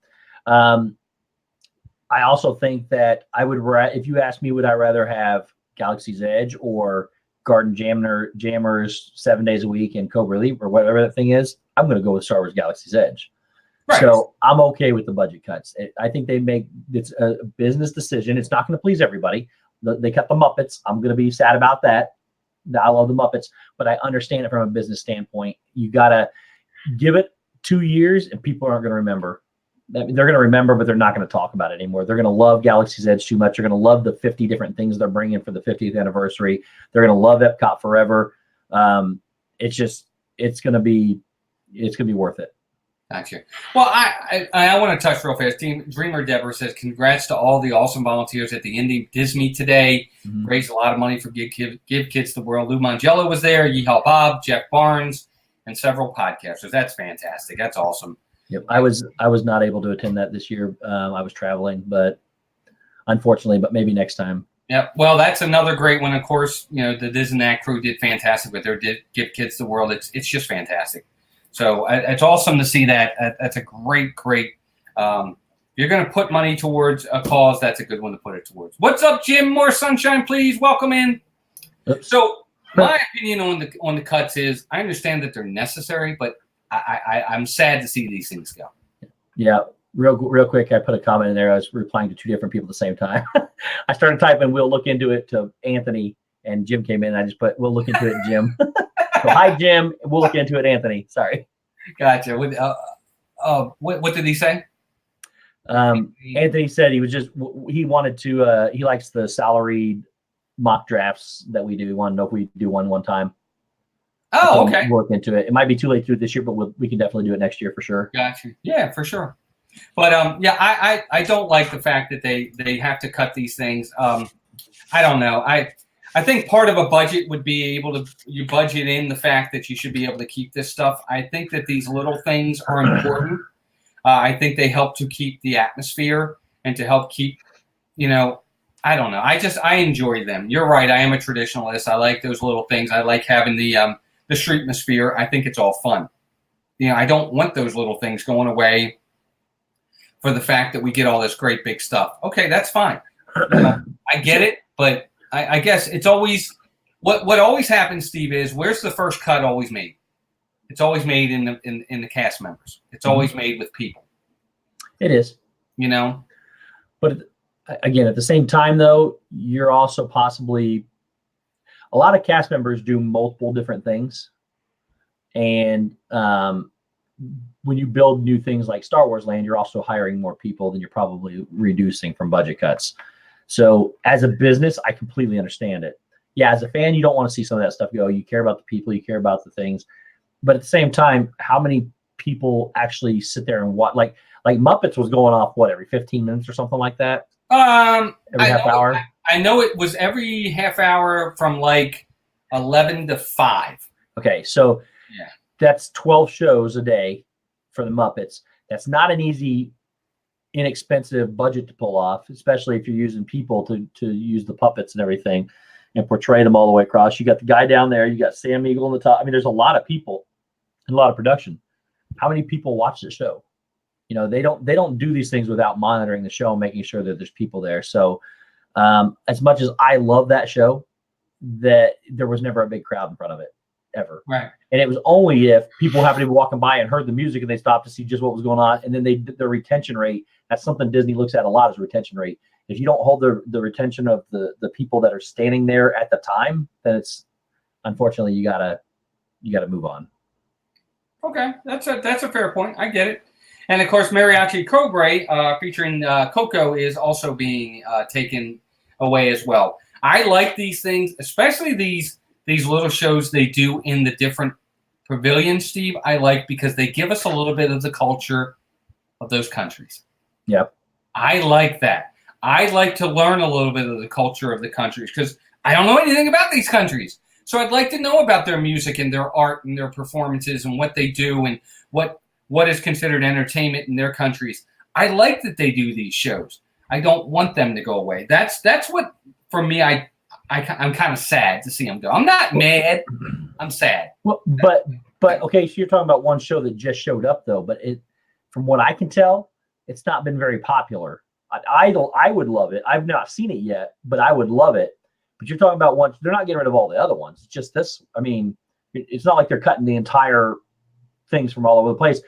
I also think that I would, if you ask me, would I rather have Galaxy's Edge or Garden Jammers 7 days a week and Cobra Leap or whatever that thing is, I'm going to go with Star Wars Galaxy's Edge. Right. So I'm okay with the budget cuts. I think it's a business decision. It's not going to please everybody. They cut the Muppets. I'm going to be sad about that. I love the Muppets, but I understand it from a business standpoint. You got to give it 2 years and people aren't going to remember. They're going to remember, but they're not going to talk about it anymore. They're going to love Galaxy's Edge too much. They're going to love the 50 different things they're bringing for the 50th anniversary. They're going to love Epcot forever. It's going to be worth it. Gotcha. Well, I want to touch real fast. Dreamer Deborah says, congrats to all the awesome volunteers at the Indie Disney today. Mm-hmm. Raised a lot of money for Give Kids the World. Lou Mangello was there, Yeehaw Bob, Jeff Barnes, and several podcasters. That's fantastic. That's awesome. Yep. I was not able to attend that this year. I was traveling, but unfortunately, but maybe next time. Yep. Well, that's another great one. Of course, the Disney crew did fantastic with their Give Kids the World. It's just fantastic. So it's awesome to see that. That's a great. You're going to put money towards a cause. That's a good one to put it towards. What's up, Jim? More sunshine, please. Welcome in. Oops. So my opinion on the cuts is I understand that they're necessary, but I'm sad to see these things go. Yeah. Real quick, I put a comment in there. I was replying to 2 different people at the same time. I started typing, we'll look into it to Anthony, and Jim came in. I just put, we'll look into it, Jim. So, hi, Jim. We'll look into it, Anthony. Sorry. Gotcha. What did he say? Anthony said he wanted to, he likes the salaried mock drafts that we do. He wanted to know if we do one time. Oh, okay. We'll look into it. It might be too late to do it this year, but we can definitely do it next year for sure. Gotcha. Yeah, for sure. But I don't like the fact that they have to cut these things. I don't know. I think part of a budget would be you budget in the fact that you should be able to keep this stuff. I think that these little things are important. I think they help to keep the atmosphere and to help keep, I don't know. I enjoy them. You're right. I am a traditionalist. I like those little things. I like having the street atmosphere. I think it's all fun. I don't want those little things going away for the fact that we get all this great big stuff. Okay, that's fine. I get it, but I guess it's always what always happens, Steve, is where's the first cut always made? It's always made in the cast members. It's always made with people. It is. But again, at the same time, though, you're also possibly a lot of cast members do multiple different things. And when you build new things like Star Wars Land, you're also hiring more people than you're probably reducing from budget cuts. So as a business, I completely understand it. Yeah, as a fan, you don't want to see some of that stuff go. You care about the people, you care about the things. But at the same time, how many people actually sit there and watch? Like Muppets was going off, every 15 minutes or something like that? Every half hour? I know it was every half hour from 11 to 5. Okay, so yeah, that's 12 shows a day for the Muppets. That's not an easy, inexpensive budget to pull off, especially if you're using people to use the puppets and everything and portray them all the way across. You got the guy down there, you got Sam Eagle on the top. I mean, there's a lot of people and a lot of production. How many people watch the show? They don't do these things without monitoring the show and making sure that there's people there. So as much as I love that show, that there was never a big crowd in front of it ever. Right. And it was only if people happened to be walking by and heard the music and they stopped to see just what was going on. And then their retention rate, that's something Disney looks at a lot, is retention rate. If you don't hold the retention of the people that are standing there at the time, then it's unfortunately you gotta move on. Okay, that's a fair point. I get it. And of course, Mariachi Cobra featuring Coco is also being taken away as well. I like these things, especially these little shows they do in the different pavilions, Steve. I like because they give us a little bit of the culture of those countries. Yep. I like that. I like to learn a little bit of the culture of the countries because I don't know anything about these countries. So I'd like to know about their music and their art and their performances and what they do and what is considered entertainment in their countries. I like that they do these shows. I don't want them to go away. That's what, for me, I'm kind of sad to see them go. I'm not mad. I'm sad. Well, but okay, so you're talking about one show that just showed up, though. But from what I can tell, it's not been very popular. I would love it. I've not seen it yet, but I would love it. But you're talking about one. They're not getting rid of all the other ones. It's just this. I mean, it's not like they're cutting the entire things from all over the place.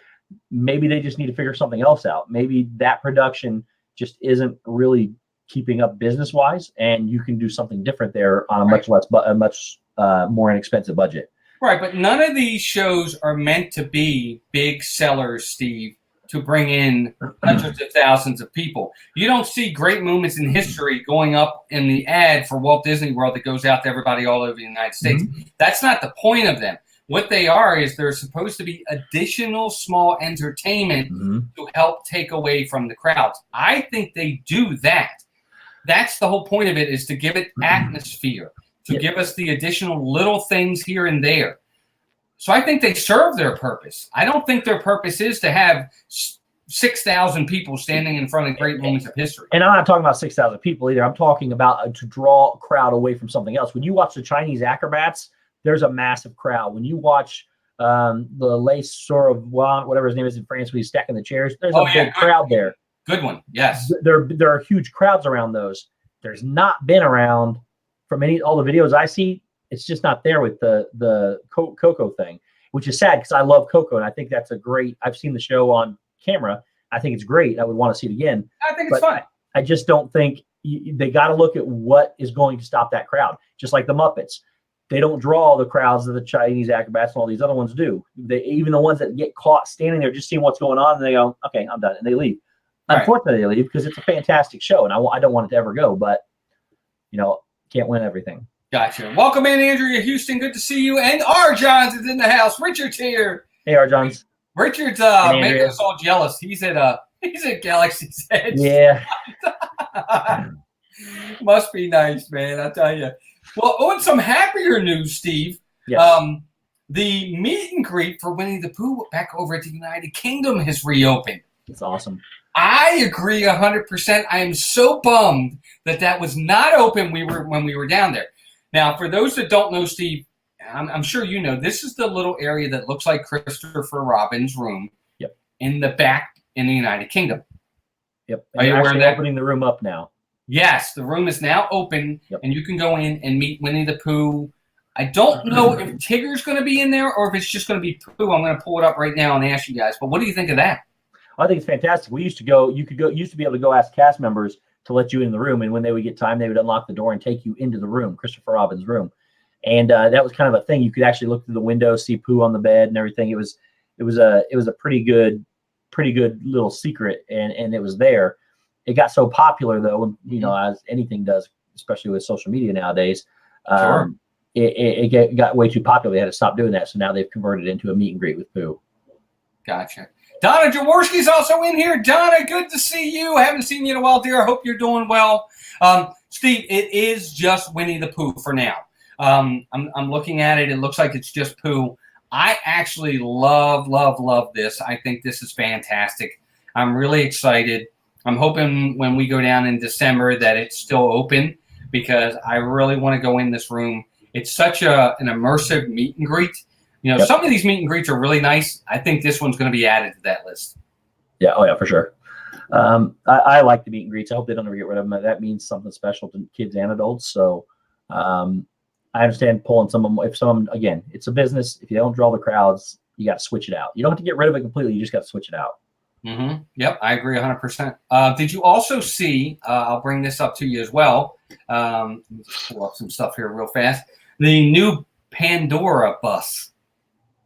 maybe they just need to figure something else out. Maybe that production just isn't really keeping up business wise, and you can do something different there on a much less, a much more inexpensive budget. Right, but none of these shows are meant to be big sellers, Steve, to bring in hundreds of thousands of people. You don't see great moments in history going up in the ad for Walt Disney World that goes out to everybody all over the United States. That's not the point of them. What they are is they're supposed to be additional small entertainment to help take away from the crowds. I think they do that. That's the whole point of it, is to give it atmosphere, to give us the additional little things here and there. So I think they serve their purpose. I don't think their purpose is to have 6,000 people standing in front of great moments of history. And I'm not talking about 6,000 people either. I'm talking about to draw a crowd away from something else. When you watch the Chinese acrobats, there's a massive crowd. When you watch the Les Sort of whatever his name is in France, when he's stacking the chairs, there's a big crowd there. Good one, yes. There are huge crowds around those. There's not been around from all the videos I see. It's just not there with the Coco thing, which is sad because I love Coco and I think that's a great. I've seen the show on camera. I think it's great. I would want to see it again. I think it's fun. I just don't think they got to look at what is going to stop that crowd. Just like the Muppets, they don't draw the crowds that the Chinese acrobats and all these other ones do. Even the ones that get caught standing there just seeing what's going on and they go, "Okay, I'm done," and they leave. Unfortunately, they leave because it's a fantastic show and I don't want it to ever go. But can't win everything. Gotcha. Welcome in, Andrea Houston. Good to see you. And R. Johns is in the house. Richard's here. Hey, R. Johns. Richard's making us all jealous. He's at Galaxy's Edge. Yeah. Must be nice, man. I tell you. Well, on some happier news, Steve. Yes. The meet and greet for Winnie the Pooh back over at the United Kingdom has reopened. It's awesome. I agree 100%. I am so bummed that was not open when we were down there. Now, for those that don't know, Steve, I'm sure you know, this is the little area that looks like Christopher Robin's room in the back in the United Kingdom. Yep. Are you aware of that? Opening the room up now. Yes, the room is now open, and you can go in and meet Winnie the Pooh. I don't know if Tigger's going to be in there or if it's just going to be Pooh. I'm going to pull it up right now and ask you guys. But what do you think of that? I think it's fantastic. We used to go. You used to be able to go ask cast members to let you in the room, and when they would get time, they would unlock the door and take you into the room, Christopher Robin's room, and that was kind of a thing. You could actually look through the window, see Pooh on the bed and everything. It was a pretty good little secret, and it was there. It got so popular though, as anything does, especially with social media nowadays. Sure. It got way too popular. They had to stop doing that, so now they've converted it into a meet and greet with Pooh. Gotcha. Donna Jaworski's also in here. Donna, good to see you. Haven't seen you in a while, dear. I hope you're doing well. Steve, it is just Winnie the Pooh for now. I'm looking at it. It looks like it's just Pooh. I actually love this. I think this is fantastic. I'm really excited. I'm hoping when we go down in December that it's still open because I really want to go in this room. It's such an immersive meet and greet. Some of these meet and greets are really nice. I think this one's going to be added to that list. Yeah, oh yeah, for sure. I like the meet and greets. I hope they don't ever get rid of them. That means something special to kids and adults. So I understand pulling again, it's a business. If you don't draw the crowds, you got to switch it out. You don't have to get rid of it completely. You just got to switch it out. Mm-hmm. Yep, I agree 100%. Did you also see, I'll bring this up to you as well. Let me just pull up some stuff here real fast. The new Pandora bus.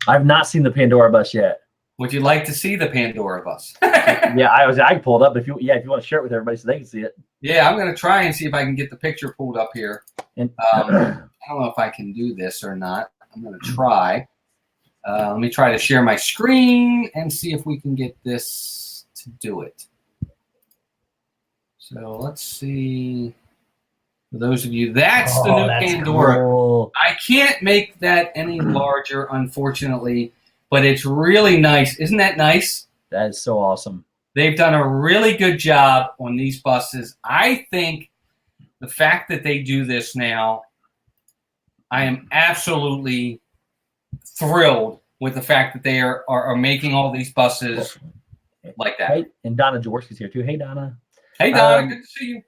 I've not seen the Pandora bus yet. Would you like to see the Pandora bus? Yeah, I can pull it up if you want to share it with everybody so they can see it. Yeah, I'm going to try and see if I can get the picture pulled up here. I don't know if I can do this or not. I'm going to try. Let me try to share my screen and see if we can get this to do it. So let's see. For those of you, that's the new Pandora. Cool. I can't make that any larger, unfortunately, but it's really nice. Isn't that nice? That is so awesome. They've done a really good job on these buses. I think the fact that they do this now, I am absolutely thrilled with the fact that they are making all these buses like that. Hey, and Donna Jaworski's here too. Hey, Donna. Hey, Donna. Good to see you.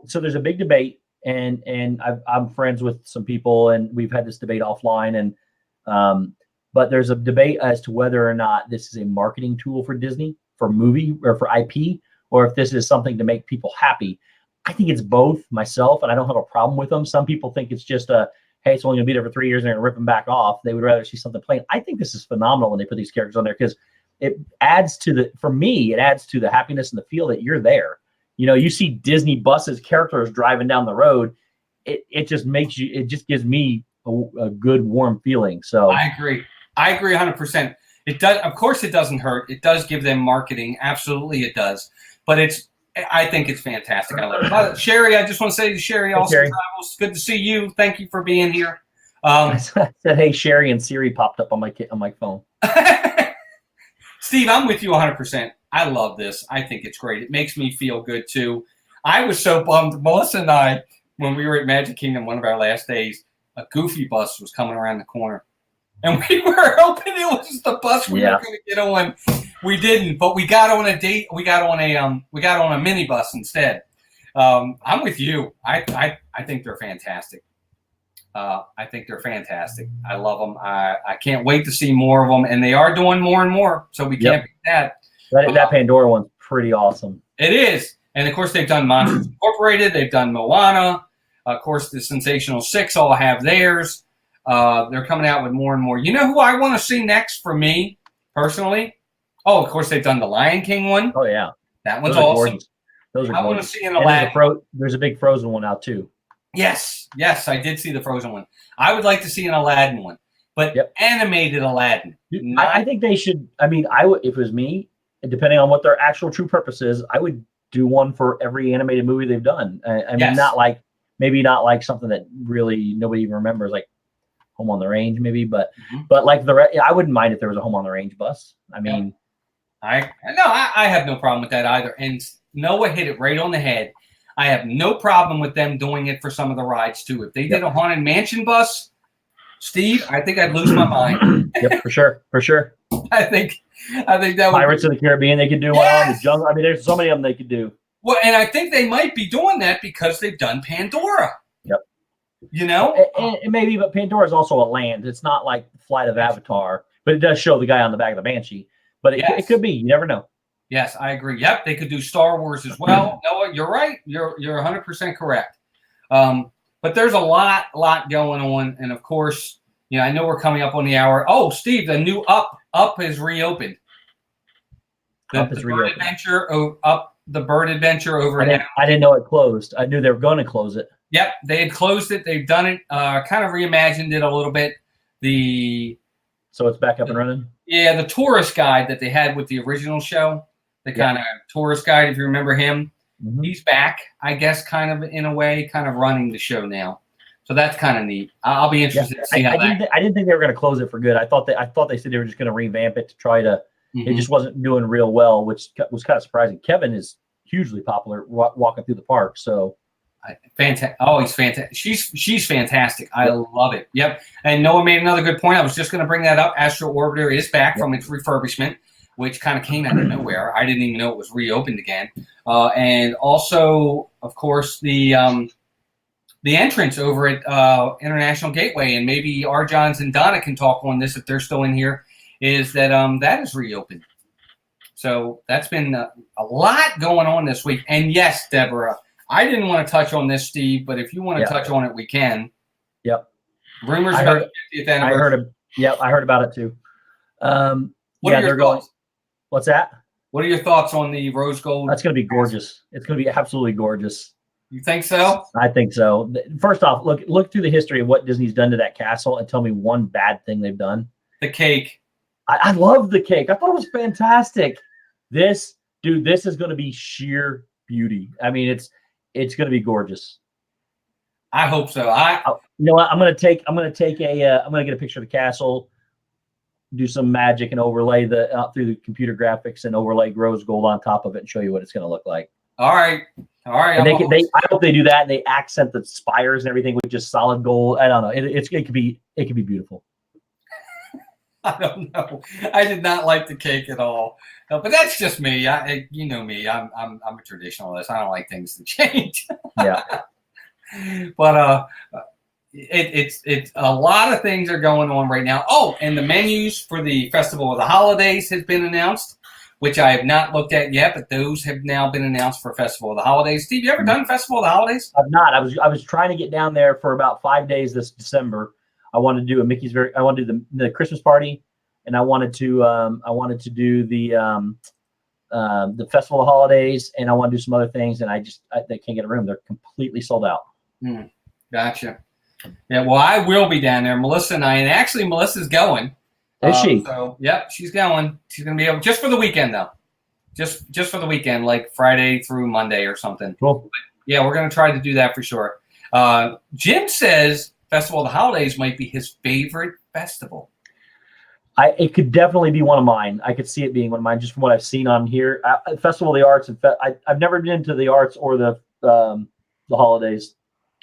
So there's a big debate, and I'm friends with some people, and we've had this debate offline, and But there's a debate as to whether or not this is a marketing tool for Disney, for movie or for IP, or if this is something to make people happy. I think it's both myself, and I don't have a problem with them. Some people think it's just hey, it's only going to be there for 3 years and they're going to rip them back off. They would rather see something plain. I think this is phenomenal when they put these characters on there because it adds to the happiness and the feel that you're there. You see Disney buses, characters driving down the road. It just gives me a good, warm feeling. So I agree 100%. It does. Of course, it doesn't hurt. It does give them marketing. Absolutely, it does. But I think it's fantastic. I love it. Sherry, I just want to say to Sherry, also travels. Good to see you. Thank you for being here. I said, hey, Sherry, and Siri popped up on my phone. Steve, I'm with you 100%. I love this. I think it's great. It makes me feel good too. I was so bummed. Melissa and I, when we were at Magic Kingdom, one of our last days, a Goofy bus was coming around the corner. And we were hoping it was the bus we were going to get on. We didn't, but we got on a date. We got on a minibus instead. I'm with you. I think they're fantastic. I think they're fantastic. I love them. I can't wait to see more of them, and they are doing more and more. So we can't beat that. That Pandora one's pretty awesome. It is, and of course they've done Monsters Incorporated. They've done Moana. Of course, the Sensational Six all have theirs. They're coming out with more and more. You know who I want to see next for me, personally? Oh, of course, they've done the Lion King one. Oh, yeah. That one's awesome. Gorgeous. Those are I want to see an Aladdin. There's a big Frozen one out, too. Yes, I did see the Frozen one. I would like to see an Aladdin one, but animated Aladdin. I think they should. I mean, if it was me, depending on what their actual true purpose is, I would do one for every animated movie they've done. I mean, not like something that really nobody even remembers, like Home on the Range, maybe, but like I wouldn't mind if there was a Home on the Range bus. I mean, I have no problem with that either. And Noah hit it right on the head. I have no problem with them doing it for some of the rides too. If they did a Haunted Mansion bus, Steve, I think I'd lose my mind. Yep, for sure. I think that would Pirates of the Caribbean, they could do one on the jungle. I mean, there's so many of them they could do. Well, and I think they might be doing that because they've done Pandora. Yep. And maybe, but Pandora is also a land. It's not like Flight of Avatar, but it does show the guy on the back of the Banshee. But it could be. You never know. Yes, I agree. Yep, they could do Star Wars as well. Noah, you're right. You're 100% correct. But there's a lot going on, and of course, I know we're coming up on the hour. Oh, Steve, the new Up has reopened. The Bird Adventure over. I didn't know it closed. I knew they were going to close it. Yep, they had closed it. They've done it. Kind of reimagined it a little bit. So it's back up and running. Yeah, the tourist guide that they had with the original show. The kind of tourist guide, if you remember him, he's back, I guess, kind of in a way, kind of running the show now. So that's kind of neat. I'll be interested to see how that. I didn't think they were going to close it for good. I thought they said they were just going to revamp it to try to. It just wasn't doing real well, which was kind of surprising. Kevin is hugely popular walking through the park. So fantastic! Oh, he's fantastic. She's fantastic. I love it. Yep. And Noah made another good point. I was just going to bring that up. Astro Orbiter is back from its refurbishment, which kind of came out of nowhere. I didn't even know it was reopened again. And also, of course, the entrance over at International Gateway, and maybe R. Johns and Donna can talk on this if they're still in here, is that that is reopened. So that's been a lot going on this week. And yes, Deborah, I didn't want to touch on this, Steve, but if you want to touch on it, we can. Yep. Rumors about the 50th anniversary. I heard about it too. What are your thoughts? What's that? What are your thoughts on the rose gold? That's going to be gorgeous. It's going to be absolutely gorgeous. You think so? I think so. First off, look through the history of what Disney's done to that castle and tell me one bad thing they've done. The cake. I love the cake. I thought it was fantastic. This is going to be sheer beauty. I mean, it's going to be gorgeous. I hope so. You know what? I'm going to get a picture of the castle, do some magic, and overlay through the computer graphics and overlay rose gold on top of it and show you what it's going to look like. All right. And I hope they do that and they accent the spires and everything with just solid gold. I don't know. It could be beautiful. I don't know. I did not like the cake at all, but that's just me. You know me. I'm a traditionalist. I don't like things to change. Yeah. But it's a lot of things are going on right now. Oh, and the menus for the Festival of the Holidays has been announced, which I have not looked at yet, but those have now been announced for Festival of the Holidays. Steve, you ever done Festival of the Holidays? I've not. I was trying to get down there for about 5 days this December. I wanted to do I wanted to do the Christmas party, and I wanted to do the Festival of the Holidays, and I want to do some other things, and they can't get a room. They're completely sold out. Gotcha. Yeah, well, I will be down there, Melissa and I, and actually Melissa's going. Is she? So, yep, she's going. She's going to be able, just for the weekend, though. Just for the weekend, like Friday through Monday or something. Cool. But yeah, we're going to try to do that for sure. Jim says Festival of the Holidays might be his favorite festival. It could definitely be one of mine. I could see it being one of mine just from what I've seen on here. Festival of the Arts, I've never been to the Arts or the Holidays,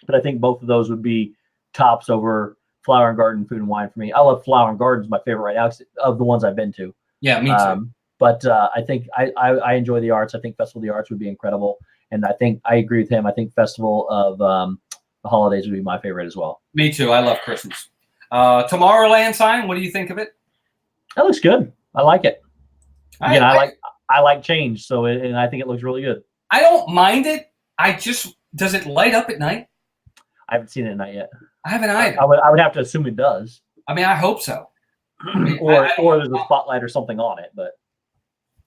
but I think both of those would be tops over Flower and Garden, Food and Wine for me. I love Flower and Garden, is my favorite right now of the ones I've been to. Yeah, me too. But I think I enjoy the arts. I think Festival of the Arts would be incredible, and I think I agree with him. I think Festival of the Holidays would be my favorite as well. Me too. I love Christmas. Tomorrowland sign. What do you think of it? That looks good. I like it. Again, I like change, and I think it looks really good. I don't mind it. Does it light up at night? I haven't seen it at night yet. I haven't either. I would have to assume it does. I mean, I hope so. Or there's a spotlight or something on it, but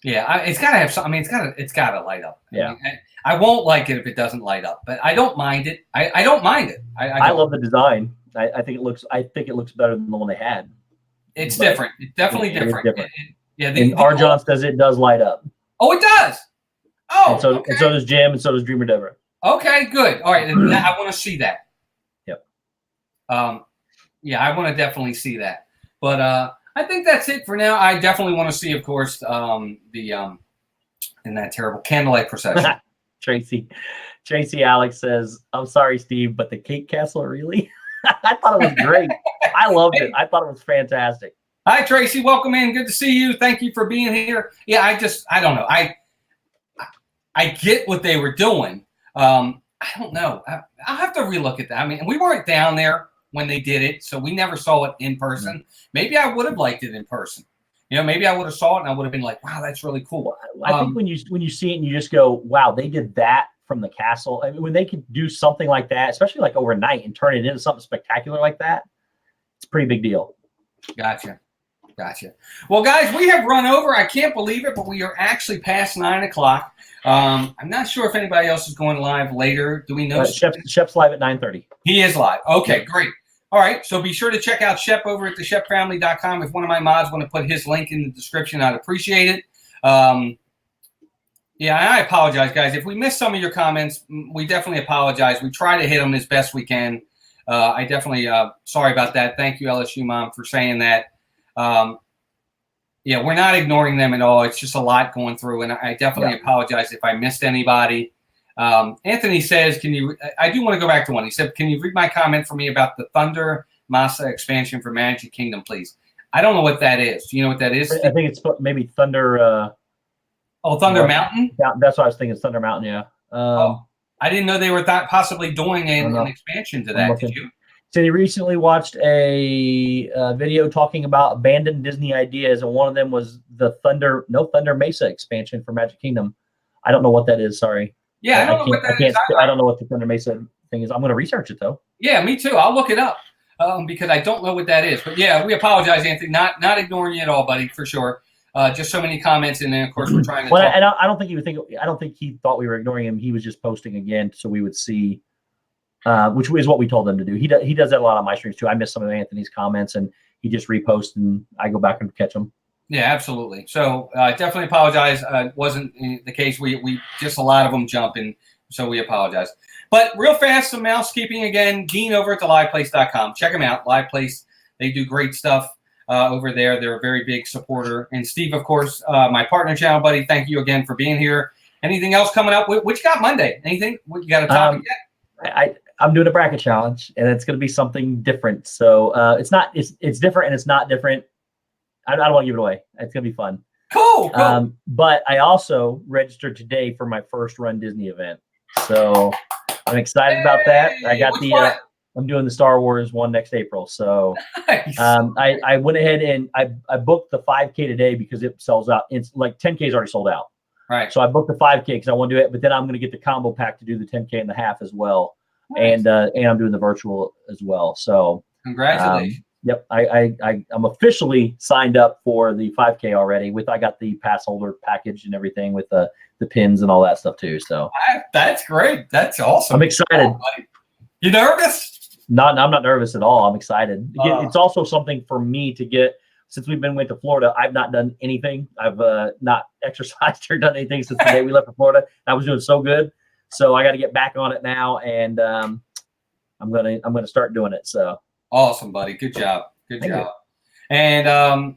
yeah, it's got to have some. I mean, it's got to light up. Yeah, I won't like it if it doesn't light up, but I don't mind it. I don't mind it. I love the design. I think it looks better than the one they had. It's different. It's definitely different. And Arjon says it does light up. Oh, it does. Oh, and so does Jim, and so does Dreamer Deborah. Okay, good. All right, I want to see that. Yep. Yeah, I want to definitely see that. But I think that's it for now. I definitely want to see, of course, in that terrible candlelight procession. Tracy Alex says, "I'm sorry, Steve, but the Cake Castle, really?" I thought it was great. I loved it. I thought it was fantastic. Hi, Tracy. Welcome in. Good to see you. Thank you for being here. Yeah, I don't know. I get what they were doing. I don't know. I'll have to relook at that. I mean, we weren't down there when they did it, so we never saw it in person. Maybe I would have liked it in person. Maybe I would have saw it and I would have been like, wow, that's really cool. I think when you see it and you just go, wow, they did that from the castle. I mean, when they could do something like that, especially like overnight, and turn it into something spectacular like that, it's a pretty big deal. Gotcha. Well, guys, we have run over. I can't believe it, but we are actually past 9 o'clock. I'm not sure if anybody else is going live later. Do we know? Shep's live at 9:30. He is live. Okay, great. All right, so be sure to check out Shep over at theshepfamily.com. If one of my mods want to put his link in the description, I'd appreciate it. Yeah, I apologize, guys. If we missed some of your comments, we definitely apologize. We try to hit them as best we can. I definitely sorry about that. Thank you, LSU Mom, for saying that. Yeah, we're not ignoring them at all. It's just a lot going through, and I definitely apologize if I missed anybody. Anthony says, I do want to go back to one. He said, can you read my comment for me about the Thunder Masa expansion for Magic Kingdom, please? I don't know what that is. Do you know what that is? I think it's maybe Thunder. Thunder Mountain? That's what I was thinking, Thunder Mountain, yeah. I didn't know they were possibly doing an expansion to that. Did you? So he recently watched a video talking about abandoned Disney ideas, and one of them was the Thunder Mesa expansion for Magic Kingdom. I don't know what that is. Sorry. Yeah, I don't know what that is. I don't know what the Thunder Mesa thing is. I'm going to research it though. Yeah, me too. I'll look it up because I don't know what that is. But yeah, we apologize, Anthony. Not ignoring you at all, buddy, for sure. Just so many comments, and then of course we're trying to. Well, and I don't think he would think. I don't think he thought we were ignoring him. He was just posting again, so we would see. Which is what we told him to do. He does that a lot on my streams too. I miss some of Anthony's comments, and he just reposts, and I go back and catch them. Yeah, absolutely. So definitely apologize. It wasn't the case. We just a lot of them jump, and so we apologize. But real fast, some mousekeeping again. Dean over at theliveplace.com. Check them out. Live Place. They do great stuff over there. They're a very big supporter. And Steve, of course, my partner channel buddy. Thank you again for being here. Anything else coming up? What you got Monday? Anything? You got a topic yet? I'm doing a bracket challenge, and it's going to be something different. So it's different, and it's not different. I don't want to give it away. It's going to be fun. Cool. But I also registered today for my first Run Disney event, so I'm excited about that. I got I'm doing the Star Wars one next April. So Nice. I went ahead and I booked the 5K today because it sells out. It's like 10K is already sold out. Right. So I booked the 5K because I want to do it, but then I'm going to get the combo pack to do the 10K and the half as well. Nice. And I'm doing the virtual as well. So Congratulations. Yep. I'm officially signed up for the 5K already I got the pass holder package and everything with the pins and all that stuff too. So That's great. That's awesome. I'm excited. You nervous? I'm not nervous at all. I'm excited. It's also something for me to get, since we've been went to Florida, I've not done anything. I've not exercised or done anything since the day we left for Florida. I was doing so good. So I got to get back on it now. And I'm going to start doing it. So awesome, buddy. Good job. Good Thank job. you. And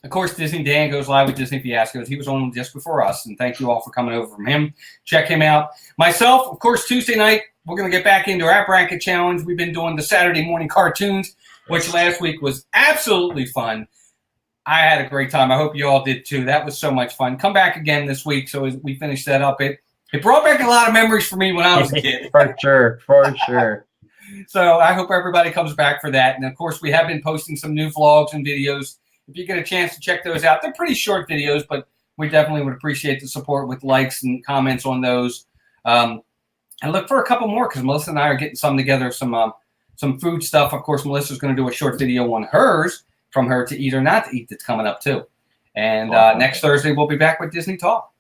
of course, Disney Dan goes live with Disney Fiascos. He was on just before us, and thank you all for coming over from him. Check him out. Myself, of course, Tuesday night, we're going to get back into our bracket challenge. We've been doing the Saturday morning cartoons, which last week was absolutely fun. I had a great time. I hope you all did too. That was so much fun. Come back again this week. So as we finish that up, it brought back a lot of memories for me when I was a kid. For sure. So I hope everybody comes back for that. And of course, we have been posting some new vlogs and videos. If you get a chance to check those out, they're pretty short videos, but we definitely would appreciate the support with likes and comments on those. And look for a couple more because Melissa and I are getting some together, some food stuff. Of course, Melissa's going to do a short video on hers, from her to eat or not to eat, that's coming up too. And next Thursday, we'll be back with Disney Talk.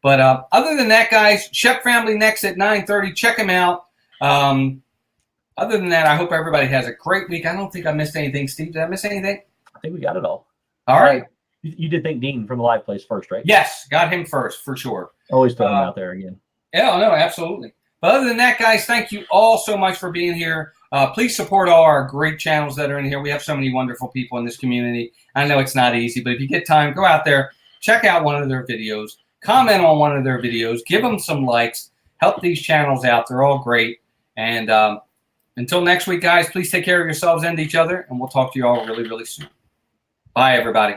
But other than that, guys, Shep Family next at 9:30. Check them out. Other than that, I hope everybody has a great week. I don't think I missed anything. Steve, did I miss anything? I think we got it all. All right. You did think Dean from the live place first, right? Yes, got him first for sure. Always throw him out there again. Yeah, no, absolutely. But other than that, guys, thank you all so much for being here. Please support all our great channels that are in here. We have so many wonderful people in this community. I know it's not easy, but if you get time, go out there, check out one of their videos, comment on one of their videos, give them some likes, help these channels out. They're all great. And until next week, guys, please take care of yourselves and each other, and we'll talk to you all really, really soon. Bye, everybody.